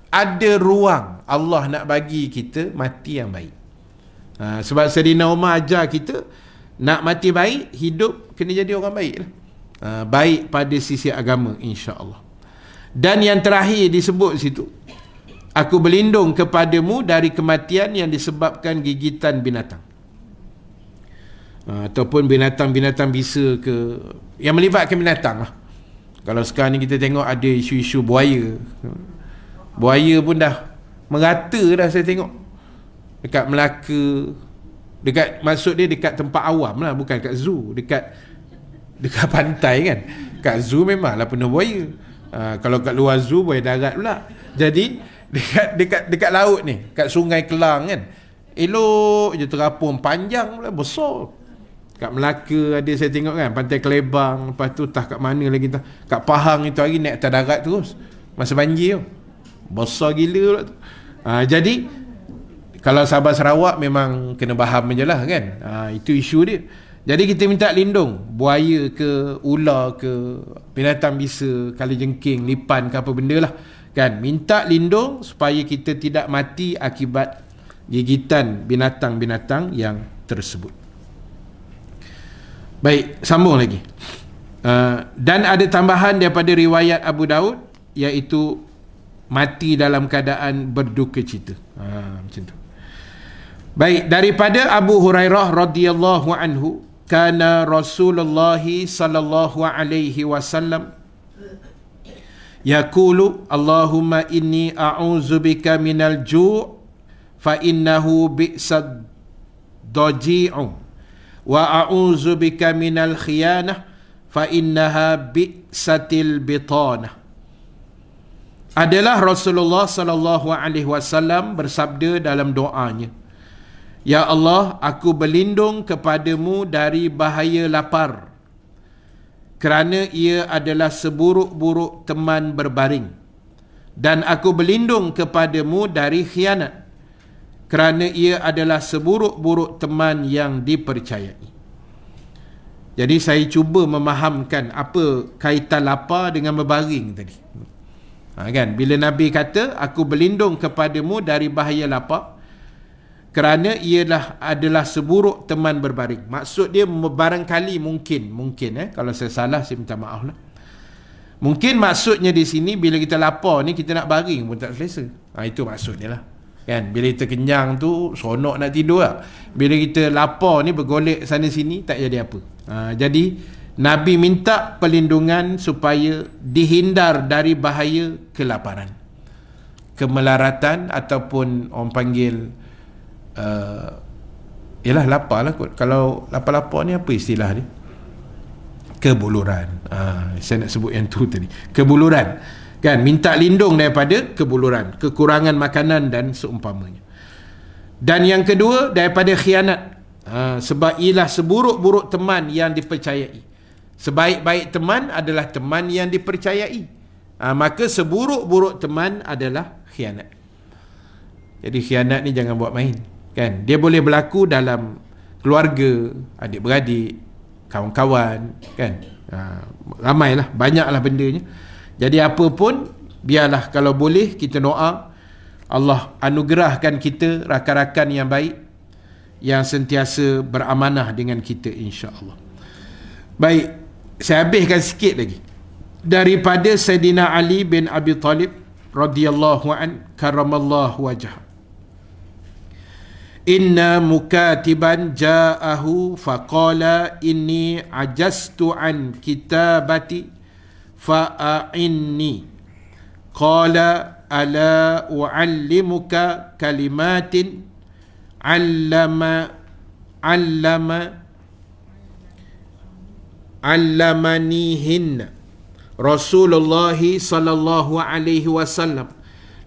ada ruang Allah nak bagi kita mati yang baik. Sebab Sayyidina Umar ajar kita nak mati baik, hidup kena jadi orang baik lah. Baik pada sisi agama, insya-Allah. Dan yang terakhir disebut situ, aku berlindung kepadamu dari kematian yang disebabkan gigitan binatang. Ataupun binatang-binatang bisa ke, yang melibatkan binatang lah. Kalau sekarang ni kita tengok ada isu-isu buaya. Buaya pun dah merata dah saya tengok. Dekat Melaka, dekat, maksud dia dekat tempat awam lah, bukan kat zoo. Dekat pantai kan. Kat zoo memanglah penuh buaya. Kalau kat luar zoo, buaya darat pula. Jadi dekat laut ni, kat Sungai Kelang kan, elok je terapung, panjang pula, besar. Kat Melaka ada saya tengok kan, Pantai Kelebang, lepas tu tak kat mana lagi tak, kat Pahang itu hari naik atas darat terus masa banjir tu, besar gila pula tu. Jadi kalau Sabah Sarawak memang kena faham je lah kan. Itu isu dia. Jadi kita minta lindung buaya ke, ular ke, binatang bisa, kalajengking, lipan ke apa benda lah kan. Minta lindung supaya kita tidak mati akibat gigitan binatang-binatang yang tersebut. Baik, sambung lagi. Dan ada tambahan daripada riwayat Abu Daud, iaitu mati dalam keadaan berduka cita. Macam tu. Baik, daripada Abu Hurairah radhiyallahu anhu, kana Rasulullah sallallahu alaihi wasallam yaqulu Allahumma inni a'udzubika minal ju' fa innahu bi'sad daji'u wa a'udzubika minal khiyanah fa innaha bi'satil bitanah. Adalah Rasulullah sallallahu alaihi wasallam bersabda dalam doanya, ya Allah, aku berlindung kepadamu dari bahaya lapar, kerana ia adalah seburuk-buruk teman berbaring. Dan aku berlindung kepadamu dari khianat, kerana ia adalah seburuk-buruk teman yang dipercayai. Jadi saya cuba memahamkan apa kaitan lapar dengan berbaring tadi. Kan? Bila Nabi kata, aku berlindung kepadamu dari bahaya lapar, kerana ialah adalah seburuk teman berbaring. Maksud dia barangkali mungkin kalau saya salah saya minta maaf lah. Mungkin maksudnya di sini bila kita lapar ni kita nak baring pun tak selesa. Itu maksud dia lah. Kan? Bila kita kenyang tu seronok nak tidur lah. Bila kita lapar ni bergolek sana sini tak jadi apa. Jadi Nabi minta perlindungan supaya dihindar dari bahaya kelaparan, kemelaratan, ataupun orang panggil ialah lapar lah kot. Kalau lapar-lapar ni apa istilah dia? Kebuluran. Saya nak sebut yang tu tadi, kebuluran kan. Minta lindung daripada kebuluran, kekurangan makanan dan seumpamanya. Dan yang kedua daripada khianat, sebab ialah seburuk-buruk teman yang dipercayai. Sebaik-baik teman adalah teman yang dipercayai. Maka seburuk-buruk teman adalah khianat. Jadi khianat ni jangan buat main kan. Dia boleh berlaku dalam keluarga, adik-beradik, kawan-kawan kan. Ramailah, banyaklah bendanya. Jadi apa pun biarlah, kalau boleh kita doa Allah anugerahkan kita rakan-rakan yang baik, yang sentiasa beramanah dengan kita, insya-Allah. Baik, saya habiskan sikit lagi daripada Sayyidina Ali bin Abi Talib radhiyallahu an karamallahu wajhah. Inna mukatiban ja'ahu faqala inni ajastu an kitabati fa'inni qala ala u'allimuka kalimatin allamanihinna Rasulullah sallallahu alaihi wasallam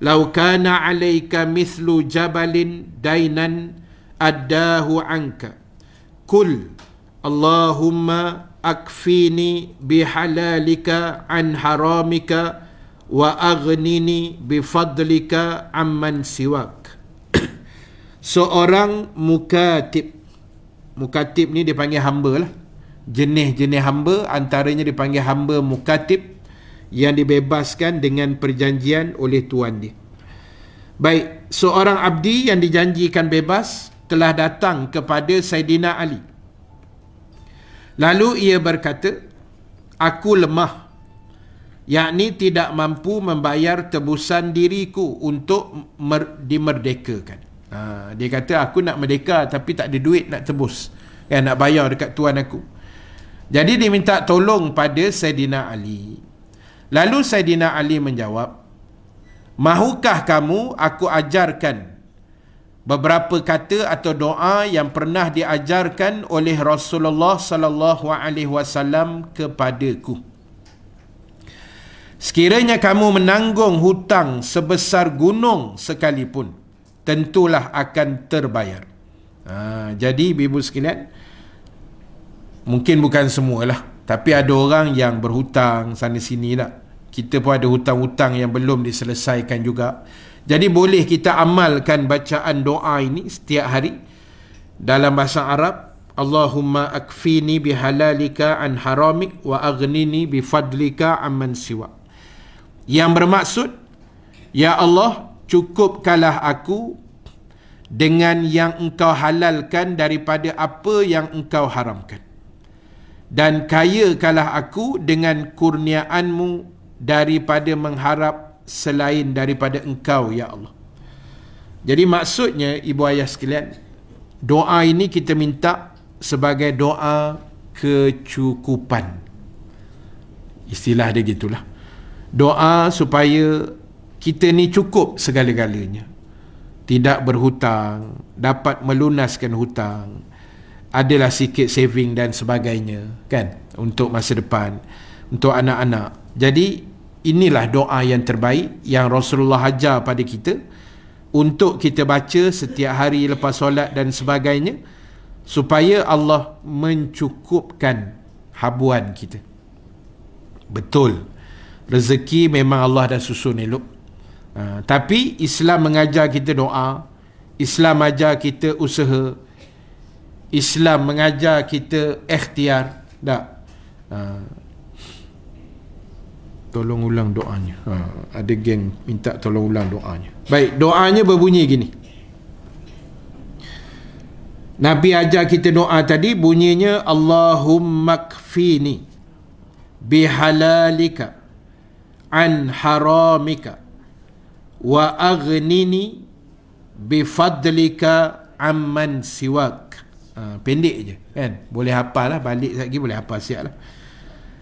law kana alayka mithlu jabalin dainan addahu anka kul Allahumma akfini bihalalika an haramika wa aghnini bifadlika amman siwak. Seorang mukatib ni dipanggil hamba lah. Jenis-jenis hamba antaranya dipanggil hamba mukatib, yang dibebaskan dengan perjanjian oleh tuan dia. Baik, seorang abdi yang dijanjikan bebas telah datang kepada Saidina Ali. Lalu ia berkata, aku lemah, yakni tidak mampu membayar tebusan diriku untuk dimerdekakan. Dia kata, aku nak merdeka tapi tak ada duit nak tebus, nak bayar dekat tuan aku. Jadi dia minta tolong pada Saidina Ali. Lalu Saidina Ali menjawab, mahukah kamu aku ajarkan beberapa kata atau doa yang pernah diajarkan oleh Rasulullah sallallahu alaihi wasallam kepadaku? Sekiranya kamu menanggung hutang sebesar gunung sekalipun, tentulah akan terbayar. Jadi ibu sekalian, mungkin bukan semualah, tapi ada orang yang berhutang sana sini lah. Kita pun ada hutang-hutang yang belum diselesaikan juga. Jadi boleh kita amalkan bacaan doa ini setiap hari. Dalam bahasa Arab, Allahumma akfini bihalalika an haramik wa aghnini bifadlika amman siwa. Yang bermaksud, ya Allah, cukupkanlah aku dengan yang engkau halalkan daripada apa yang engkau haramkan, dan kayakanlah aku dengan kurniaanmu daripada mengharap selain daripada engkau, ya Allah. Jadi maksudnya, ibu ayah sekalian, doa ini kita minta sebagai doa kecukupan. Istilah dia gitulah. Doa supaya kita ni cukup segala-galanya. Tidak berhutang, dapat melunaskan hutang, adalah sikit saving dan sebagainya, kan, untuk masa depan, untuk anak-anak. Jadi inilah doa yang terbaik yang Rasulullah ajar pada kita untuk kita baca setiap hari lepas solat dan sebagainya, supaya Allah mencukupkan habuan kita. Betul, rezeki memang Allah dah susun elok, tapi Islam mengajar kita doa, Islam ajar kita usaha, Islam mengajar kita ikhtiar. Tak? Tolong ulang doanya. Ada geng minta tolong ulang doanya. Baik, doanya berbunyi gini. Nabi ajar kita doa tadi, bunyinya Allahumma kfini bihalalika an haramika wa aghnini bifadlika amman siwak. Pendek je, kan? Boleh hafal lah, balik lagi boleh hafal siap lah.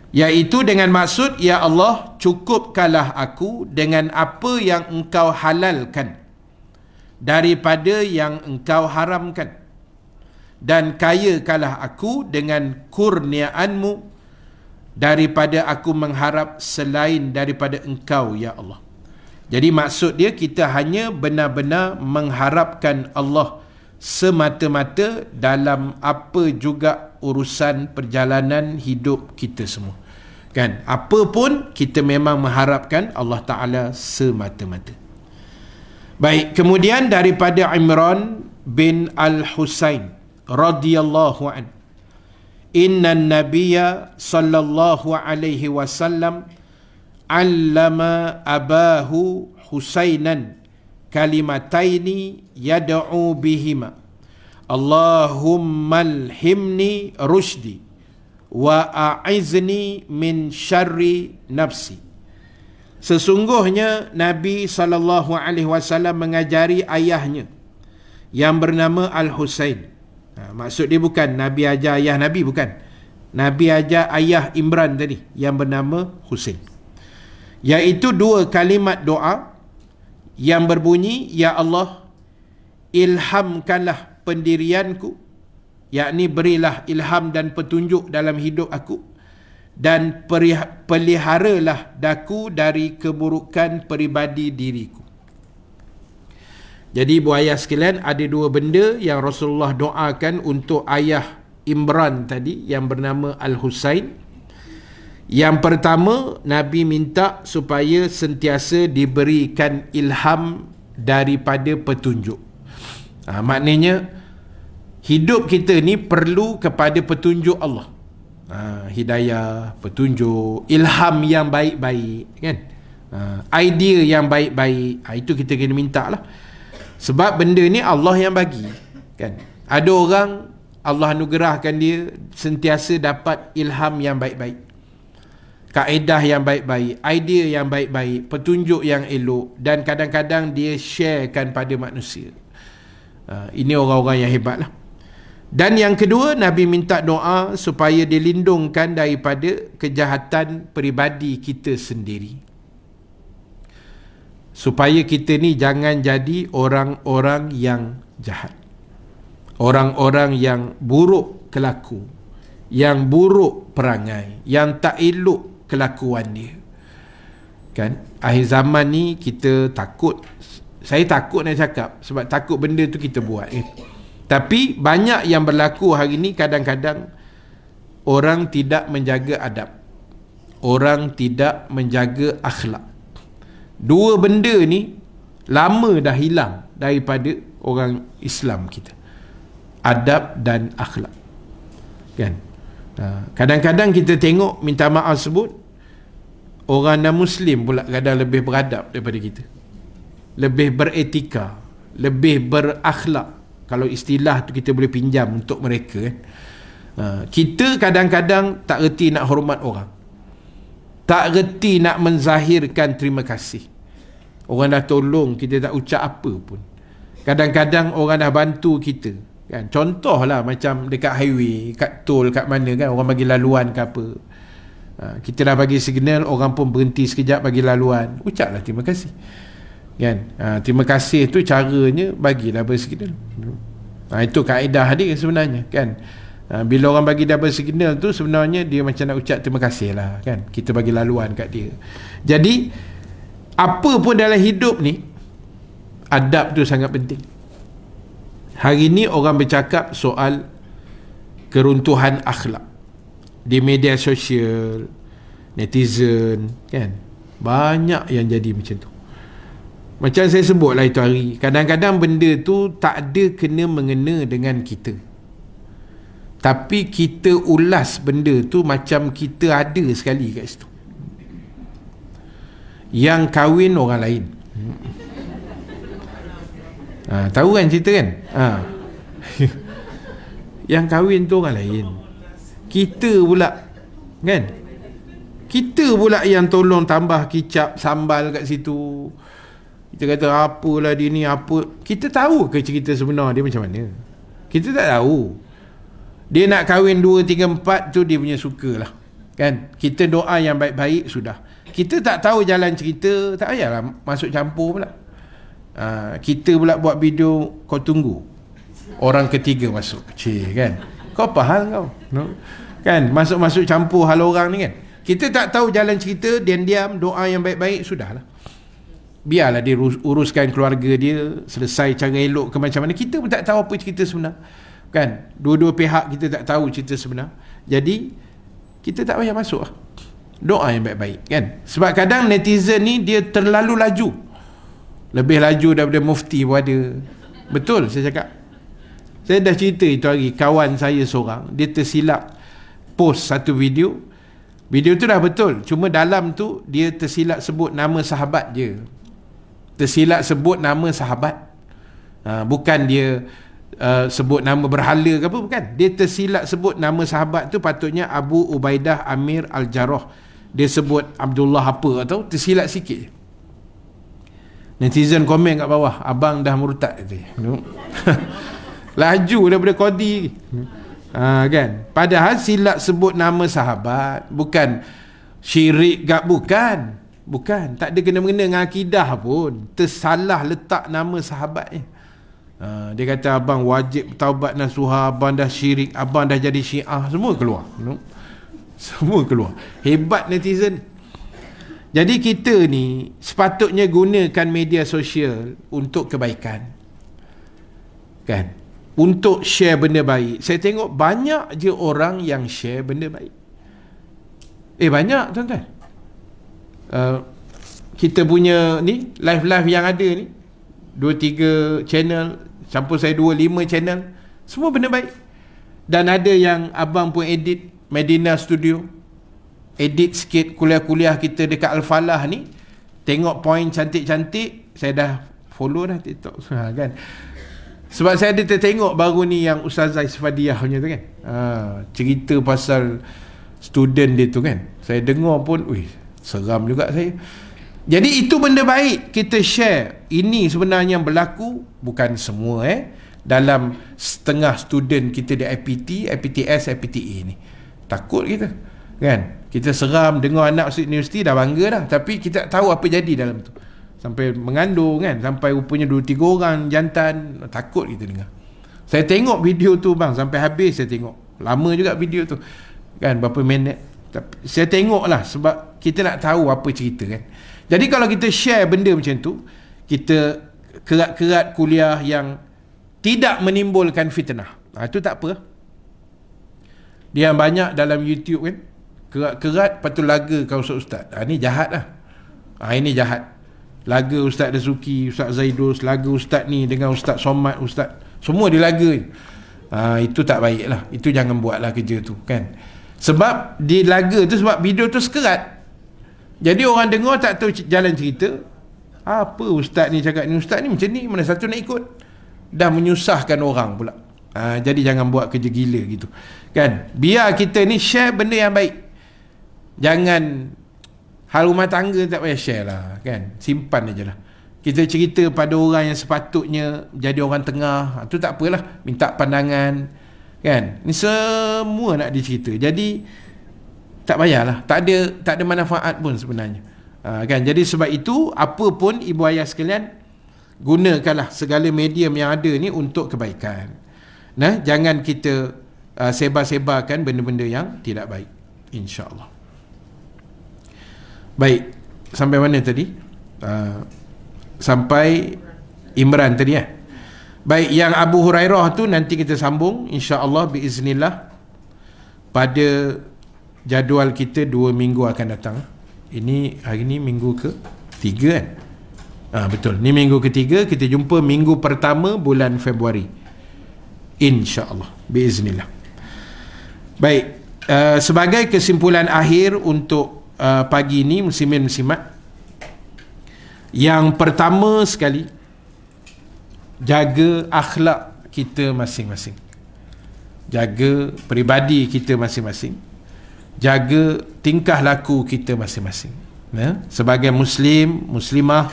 Iaitu dengan maksud, ya Allah, cukupkanlah aku dengan apa yang engkau halalkan daripada yang engkau haramkan, dan kayakanlah aku dengan kurniaanmu daripada aku mengharap selain daripada engkau, ya Allah. Jadi maksud dia, kita hanya benar-benar mengharapkan Allah semata-mata dalam apa juga urusan perjalanan hidup kita semua, kan? Apa pun kita memang mengharapkan Allah Ta'ala semata-mata. Baik, kemudian daripada Imran bin Al-Husain radhiyallahu an, inna nabiyya sallallahu alaihi wasallam allama abahu Husainan kalimataini yad'u bihima Allahumma alhimni rushdi wa a'izni min syarri nafsi. Sesungguhnya Nabi SAW mengajari ayahnya yang bernama Al-Husain. Maksud dia bukan Nabi ajar ayah Nabi, bukan. Nabi ajar ayah Imran tadi yang bernama Husain, iaitu dua kalimat doa yang berbunyi, ya Allah, ilhamkanlah pendirianku, yakni berilah ilham dan petunjuk dalam hidup aku, dan peliharalah daku dari keburukan peribadi diriku. Jadi ibu ayah sekalian, ada dua benda yang Rasulullah doakan untuk ayah Imran tadi yang bernama Al-Husain. Yang pertama, Nabi minta supaya sentiasa diberikan ilham daripada petunjuk. Maknanya hidup kita ni perlu kepada petunjuk Allah. Hidayah, petunjuk, ilham yang baik-baik, kan? idea yang baik-baik, itu kita kena minta lah. Sebab benda ni Allah yang bagi, kan. Ada orang Allah anugerahkan dia sentiasa dapat ilham yang baik-baik, kaedah yang baik-baik, idea yang baik-baik, petunjuk yang elok, dan kadang-kadang dia sharekan pada manusia. Ini orang-orang yang hebat lah. Dan yang kedua, Nabi minta doa supaya dilindungkan daripada kejahatan peribadi kita sendiri, supaya kita ni jangan jadi orang-orang yang jahat, orang-orang yang buruk kelaku, yang buruk perangai, yang tak elok kelakuan dia, kan. Akhir zaman ni kita takut. Saya takut nak cakap, sebab takut benda tu kita buat, kan? Tapi banyak yang berlaku hari ni, kadang-kadang orang tidak menjaga adab, orang tidak menjaga akhlak. Dua benda ni lama dah hilang daripada orang Islam kita, adab dan akhlak, kan. Kadang-kadang kita tengok, minta maaf sebut, orang non-Muslim pula kadang lebih beradab daripada kita, lebih beretika, lebih berakhlak. Kalau istilah tu kita boleh pinjam untuk mereka, kan. Kita kadang-kadang tak reti nak hormat orang, tak reti nak menzahirkan terima kasih. Orang dah tolong, kita tak ucap apa pun. Kadang-kadang orang dah bantu kita, kan. Contohlah macam dekat highway, kat tol, kat mana, kan, orang bagi laluan ke apa, kita dah bagi signal, orang pun berhenti sekejap bagi laluan, ucaplah terima kasih, kan. Terima kasih tu caranya bagilah bersignal. Itu kaedah dia sebenarnya, kan. Bila orang bagi double signal tu, sebenarnya dia macam nak ucap terima kasih lah, kan. Kita bagi laluan kat dia. Jadi apa pun dalam hidup ni, adab tu sangat penting. Hari ni orang bercakap soal keruntuhan akhlak di media sosial, netizen, kan. Banyak yang jadi macam tu. Macam saya sebut lah itu hari, kadang-kadang benda tu tak ada kena mengena dengan kita, tapi kita ulas benda tu macam kita ada sekali kat situ. Yang kahwin orang lain, tahu kan cerita, kan. Yang kahwin tu orang lain, kita pula, kan. Kita pula yang tolong tambah kicap sambal kat situ. Kita kata apalah dia ni, apa. Kita tahu ke cerita sebenar dia macam mana? Kita tak tahu. Dia nak kahwin 2, 3, 4 tu dia punya suka lah, kan. Kita doa yang baik-baik sudah. Kita tak tahu jalan cerita, tak payahlah masuk campur pula. Kita pula buat video, kau tunggu orang ketiga masuk, kan. Kau apa hal kau, no? Kan, masuk-masuk campur hal orang ni, kan. Kita tak tahu jalan cerita, diam-diam doa yang baik-baik sudahlah. Biarlah dia uruskan keluarga dia, selesai cara elok ke macam mana. Kita pun tak tahu apa cerita sebenar, kan. Dua-dua pihak kita tak tahu cerita sebenar. Jadi kita tak payah masuk lah. Doa yang baik-baik, kan. Sebab kadang netizen ni dia terlalu laju, lebih laju daripada mufti pun ada. Betul saya cakap. Saya dah cerita itu hari, kawan saya seorang, dia tersilap post satu video. Video tu dah betul, cuma dalam tu dia tersilap sebut nama sahabat je. Tersilap sebut nama sahabat, bukan dia sebut nama berhala ke apa, bukan. Dia tersilap sebut nama sahabat tu patutnya Abu Ubaidah Amir Al-Jarrah, dia sebut Abdullah apa, atau tersilap sikit. Netizen komen kat bawah, abang dah murtad tu. Laju daripada Qadi, kan. Padahal silap sebut nama sahabat, bukan syirik gak, bukan, tak ada kena-mengena dengan akidah pun. Tersalah letak nama sahabat ni. Dia kata abang wajib taubat nasuha, abang dah syirik, abang dah jadi Syiah, semua keluar, semua keluar. Hebat netizen. Jadi kita ni sepatutnya gunakan media sosial untuk kebaikan, kan, untuk share benda baik. Saya tengok banyak je orang yang share benda baik. Banyak tuan-tuan. Kita punya ni live-live yang ada ni 2-3 channel, campur saya 2-5 channel, semua benda baik. Dan ada yang abang pun edit, Medina Studio, edit sikit kuliah-kuliah kita dekat Al-Falah ni, tengok point cantik-cantik, saya dah follow dah TikTok kan. Sebab saya ada tertengok baru ni yang Ustazah Isfadiah punya tu kan, cerita pasal student dia tu kan. Saya dengar pun, seram juga saya. Jadi itu benda baik kita share. Ini sebenarnya yang berlaku, bukan semua dalam setengah student kita di IPT, IPTS, IPTA ni. Takut kita kan. Kita seram dengar anak masuk universiti dah bangga dah, tapi kita tak tahu apa jadi dalam tu. Sampai mengandung kan, sampai rupanya 2-3 orang jantan. Takut kita dengar. Saya tengok video tu bang, sampai habis saya tengok. Lama juga video tu kan, berapa minit. Tapi saya tengok lah, sebab kita nak tahu apa cerita kan. Jadi kalau kita share benda macam tu, kita kerat-kerat kuliah yang tidak menimbulkan fitnah, itu tak apa. Dia yang banyak dalam YouTube kan, kerat-kerat lepas tu laga kau ustaz. Ni jahat lah. Ini jahat. Laga Ustaz Dasuki, Ustaz Zaidus, laga Ustaz ni dengan Ustaz Somad, Ustaz, semua dia laga. Itu tak baik lah. Itu jangan buat lah kerja tu kan. Sebab dia laga tu, sebab video tu sekerat. Jadi orang dengar tak tahu jalan cerita. Apa Ustaz ni cakap ni, Ustaz ni macam ni, mana satu nak ikut. Dah menyusahkan orang pula. Jadi jangan buat kerja gila gitu kan. Biar kita ni share benda yang baik. Jangan hal rumah tangga tak payah share lah kan. Simpan aja lah. Kita cerita pada orang yang sepatutnya jadi orang tengah, tu tak apalah. Minta pandangan kan. Ni semua nak dicerita. Jadi tak payahlah. Tak ada manfaat pun sebenarnya. Kan. Jadi sebab itu, apa pun ibu ayah sekalian, gunakanlah segala medium yang ada ni untuk kebaikan. Jangan kita sebar-sebarkan benda-benda yang tidak baik, insya-Allah. Baik, sampai mana tadi? Sampai Imran tadi Baik, yang Abu Hurairah tu nanti kita sambung insya-Allah biiznillah pada jadual kita 2 minggu akan datang. Ini hari ni minggu ke-3 kan? Betul. Ni minggu ke-3, kita jumpa minggu pertama bulan Februari. Insya-Allah biiznillah. Baik, sebagai kesimpulan akhir untuk pagi ini muslimin muslimat, yang pertama sekali, jaga akhlak kita masing-masing, jaga peribadi kita masing-masing, jaga tingkah laku kita masing-masing. Sebagai muslim, muslimah,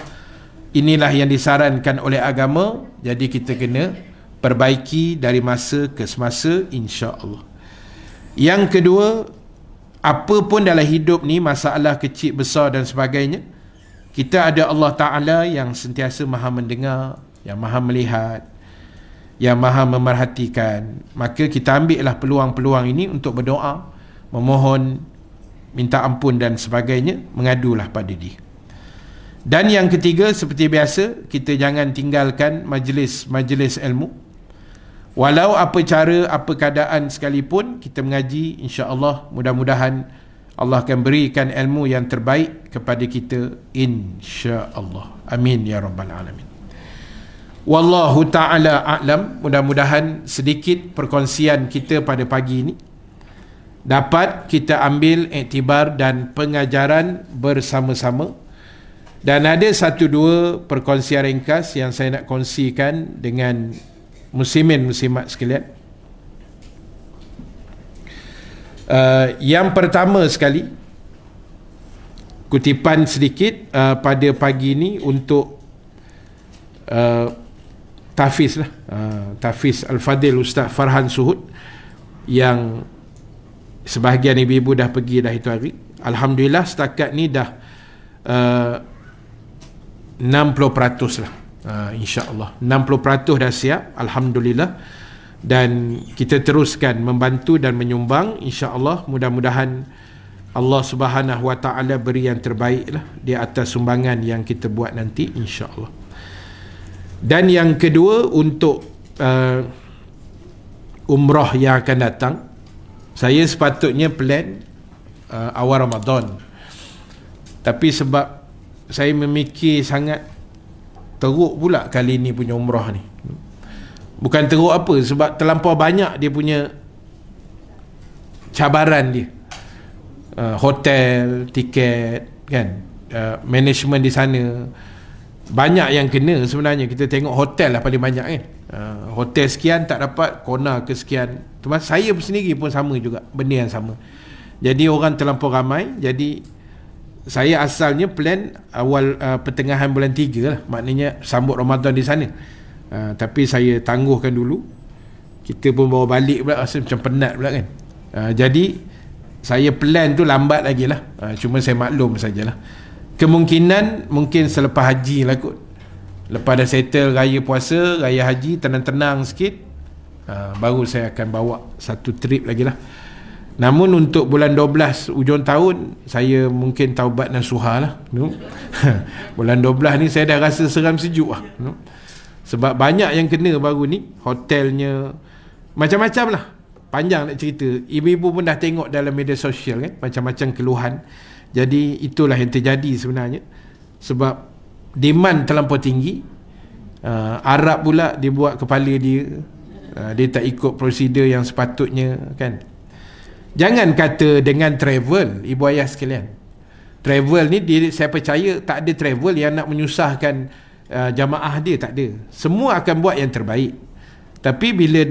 inilah yang disarankan oleh agama. Jadi kita kena perbaiki dari masa ke semasa, insya-Allah. Yang kedua, apa pun dalam hidup ni, masalah kecil besar dan sebagainya, kita ada Allah Ta'ala yang sentiasa maha mendengar, yang maha melihat, yang maha memerhatikan. Maka kita ambillah peluang-peluang ini untuk berdoa, memohon, minta ampun dan sebagainya, mengadulah pada dia. Dan yang ketiga, seperti biasa, kita jangan tinggalkan majlis-majlis ilmu. Walau apa cara, apa keadaan sekalipun, kita mengaji, insya-Allah, mudah-mudahan Allah akan berikan ilmu yang terbaik kepada kita, insya-Allah. Amin ya rabbal alamin. Wallahu ta'ala a'lam. Mudah-mudahan sedikit perkongsian kita pada pagi ini dapat kita ambil iktibar dan pengajaran bersama-sama. Dan ada 1-2 perkongsian ringkas yang saya nak kongsikan dengan muslimin muslimat sekalian. Yang pertama sekali, kutipan sedikit pada pagi ini untuk tahfiz lah, tahfiz Al-Fadil Ustaz Farhan Suhud, yang sebahagian ibu-ibu dah pergi dah itu hari. Alhamdulillah setakat ni dah 60% lah, insya-Allah 60% dah siap, alhamdulillah. Dan kita teruskan membantu dan menyumbang, insya-Allah. Mudah-mudahan Allah Subhanahu Wa Ta'ala beri yang terbaik lah di atas sumbangan yang kita buat nanti, insya-Allah. Dan yang kedua, untuk umrah yang akan datang, saya sepatutnya plan awal Ramadan, tapi sebab saya memikir sangat, teruk pula kali ni punya umrah ni. Bukan teruk apa, sebab terlampau banyak dia punya cabaran dia. Hotel, tiket kan, management di sana. Banyak yang kena sebenarnya. Kita tengok hotel lah paling banyak kan. Hotel sekian tak dapat, corner ke sekian. Termasuk saya sendiri pun sama juga, benda yang sama. Jadi orang terlampau ramai. Jadi saya asalnya plan awal pertengahan bulan 3 lah, maknanya sambut Ramadan di sana. Tapi saya tangguhkan dulu. Kita pun bawa balik pula, rasa macam penat pula kan. Jadi saya plan tu lambat lagi lah. Cuma saya maklum sajalah. Kemungkinan mungkin selepas haji lah kot. Lepas dah settle raya puasa, raya haji, tenang-tenang sikit, baru saya akan bawa satu trip lagi lah. Namun untuk bulan 12 ujung tahun, saya mungkin taubat nasuha lah. Bulan 12 ni saya dah rasa seram sejuk lah. Sebab banyak yang kena baru ni. Hotelnya macam-macam lah. Panjang nak cerita. Ibu-ibu pun dah tengok dalam media sosial kan, macam-macam keluhan. Jadi itulah yang terjadi sebenarnya. Sebab demand terlampau tinggi. Arab pula dia buat kepala dia. Dia tak ikut prosedur yang sepatutnya kan. Jangan kata dengan travel, ibu ayah sekalian. Travel ni saya percaya tak ada travel yang nak menyusahkan jamaah dia, tak ada. Semua akan buat yang terbaik. Tapi bila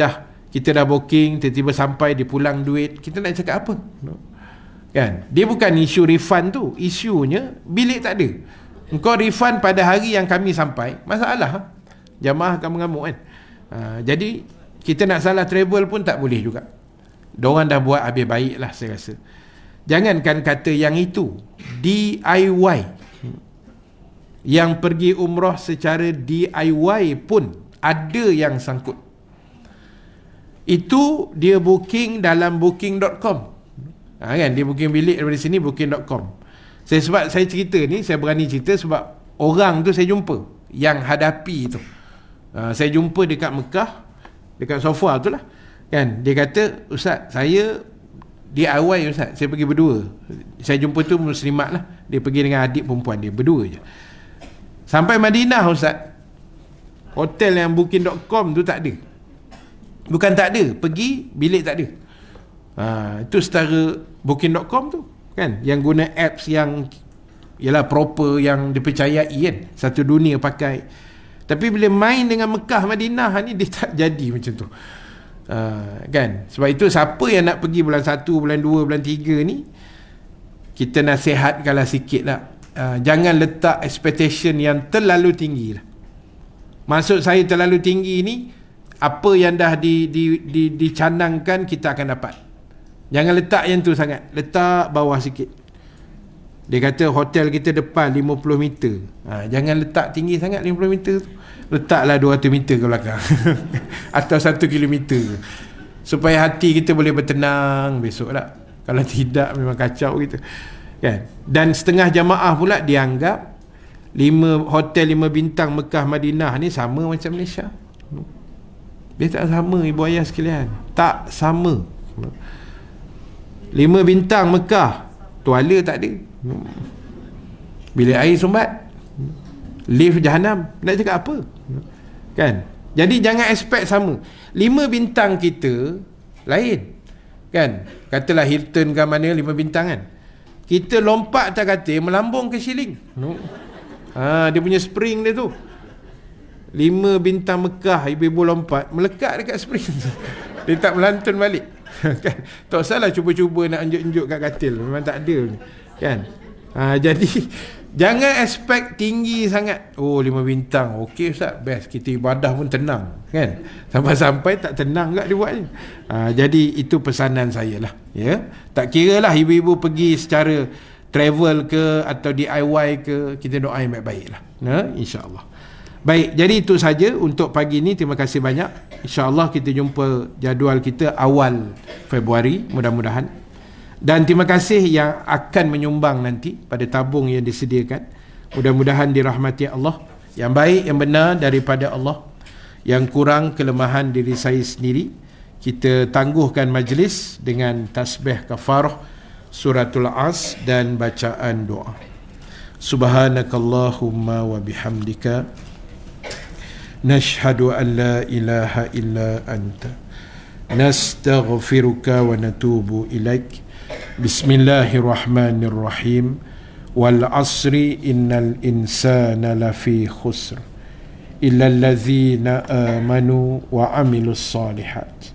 kita dah booking, tiba-tiba sampai dia pulang duit, kita nak cakap apa? Kan? Dia bukan isu refund tu, isunya bilik tak ada. Engkau refund pada hari yang kami sampai, masalah. Jamaah akan mengamuk kan. Jadi kita nak salah travel pun tak boleh juga. Diorang dah buat habis baik lah saya rasa. Jangankan kata yang itu, DIY, yang pergi umrah secara DIY pun ada yang sangkut. Itu dia booking dalam booking.com. Kan, dia booking bilik daripada sini, booking.com. Sebab saya cerita ni, saya berani cerita sebab orang tu saya jumpa yang hadapi tu. Saya jumpa dekat Mekah, dekat sofa tu lah kan. Dia kata, Ustaz, saya DIY Ustaz, saya pergi berdua. Saya jumpa tu muslimat lah, dia pergi dengan adik perempuan dia, berdua je. Sampai Madinah Ustaz, hotel yang booking.com tu tak ada. Bukan tak ada, pergi bilik tak ada. Itu setara booking.com tu kan, yang guna apps yang ialah proper, yang dipercayai kan, satu dunia pakai. Tapi bila main dengan Mekah Madinah ni, dia tak jadi macam tu. Kan, sebab itu siapa yang nak pergi bulan 1, bulan 2, bulan 3 ni, kita nasihatkanlah sikit lah. Jangan letak expectation yang terlalu tinggi lah. Maksud saya terlalu tinggi ni, apa yang dah dicanangkan kita akan dapat. Jangan letak yang tu sangat, letak bawah sikit. Dia kata hotel kita depan 50 meter. Jangan letak tinggi sangat 50 meter tu. Letaklah 200 meter ke belakang. Atau 1 kilometer. Supaya hati kita boleh bertenang besok lah. Kalau tidak memang kacau kita. Kan? Dan setengah jamaah pula dianggap hotel 5 bintang Mekah Madinah ni sama macam Malaysia. Dia tak sama, ibu ayah sekalian. Tak sama. 5 bintang Mekah, tuala tak ada, bilik air sumbat, lift jahanam, nak cakap apa kan. Jadi jangan expect sama. 5 bintang kita lain kan. Katalah Hilton ke mana 5 bintang kan, kita lompat atas katil, melambung ke ceiling. Dia punya spring dia tu. 5 bintang Mekah, ibu-ibu lompat, melekat dekat spring tu. Dia tak melantun balik. Kan? Tak salah cuba-cuba nak unjuk-unjuk kat katil, memang tak ada kan. Jadi jangan expect tinggi sangat. 5 bintang, okey Ustaz, best, kita ibadah pun tenang kan. Sampai-sampai tak tenang kat dia buat ni. Jadi itu pesanan saya lah ya. Tak kira lah ibu-ibu pergi secara travel ke atau DIY ke, kita doa yang baik-baik lah insya-Allah. Baik, jadi itu saja untuk pagi ini. Terima kasih banyak. InsyaAllah kita jumpa jadual kita awal Februari, mudah-mudahan. Dan terima kasih yang akan menyumbang nanti pada tabung yang disediakan. Mudah-mudahan dirahmati Allah. Yang baik, yang benar daripada Allah. Yang kurang, kelemahan diri saya sendiri. Kita tangguhkan majlis dengan tasbih kafarah, suratul As dan bacaan doa. Subhanakallahumma wa bihamdika, nashhadu an la ilaha illa anta, nastaghfiruka wa natubu ilaik. Bismillahirrahmanirrahim. wal asri innal insana lafi khusr illa allazina amanu wa amilus salihat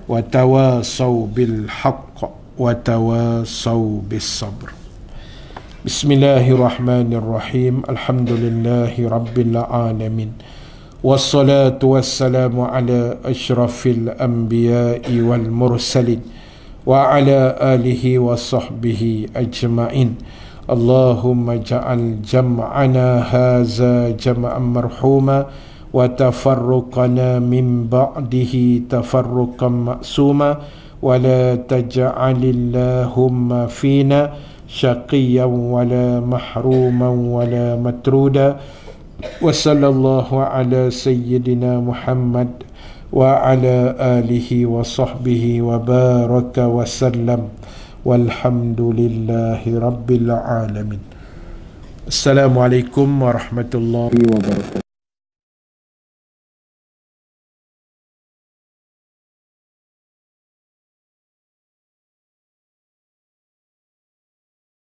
wa tawasaw bil haqq wa tawasaw bis sabr. Bismillahirrahmanirrahim. Alhamdulillahi rabbil alamin. Wassalatu wassalamu ala asyrafil anbiya'i wal mursalin wa ala alihi wa sahbihi ajma'in. Allahumma ja'al jam'ana haza jam'an marhuma wa tafarruqana min ba'dihi tafarruqan ma'suma wa la taj'alillahumma fina syaqiyan wa la mahruman wa la matruda. Wa sallallahu ala sayyidina Muhammad wa ala alihi wa sahbihi wa baraka wa sallam. Walhamdulillahi rabbil alamin. Assalamualaikum warahmatullahi wabarakatuh.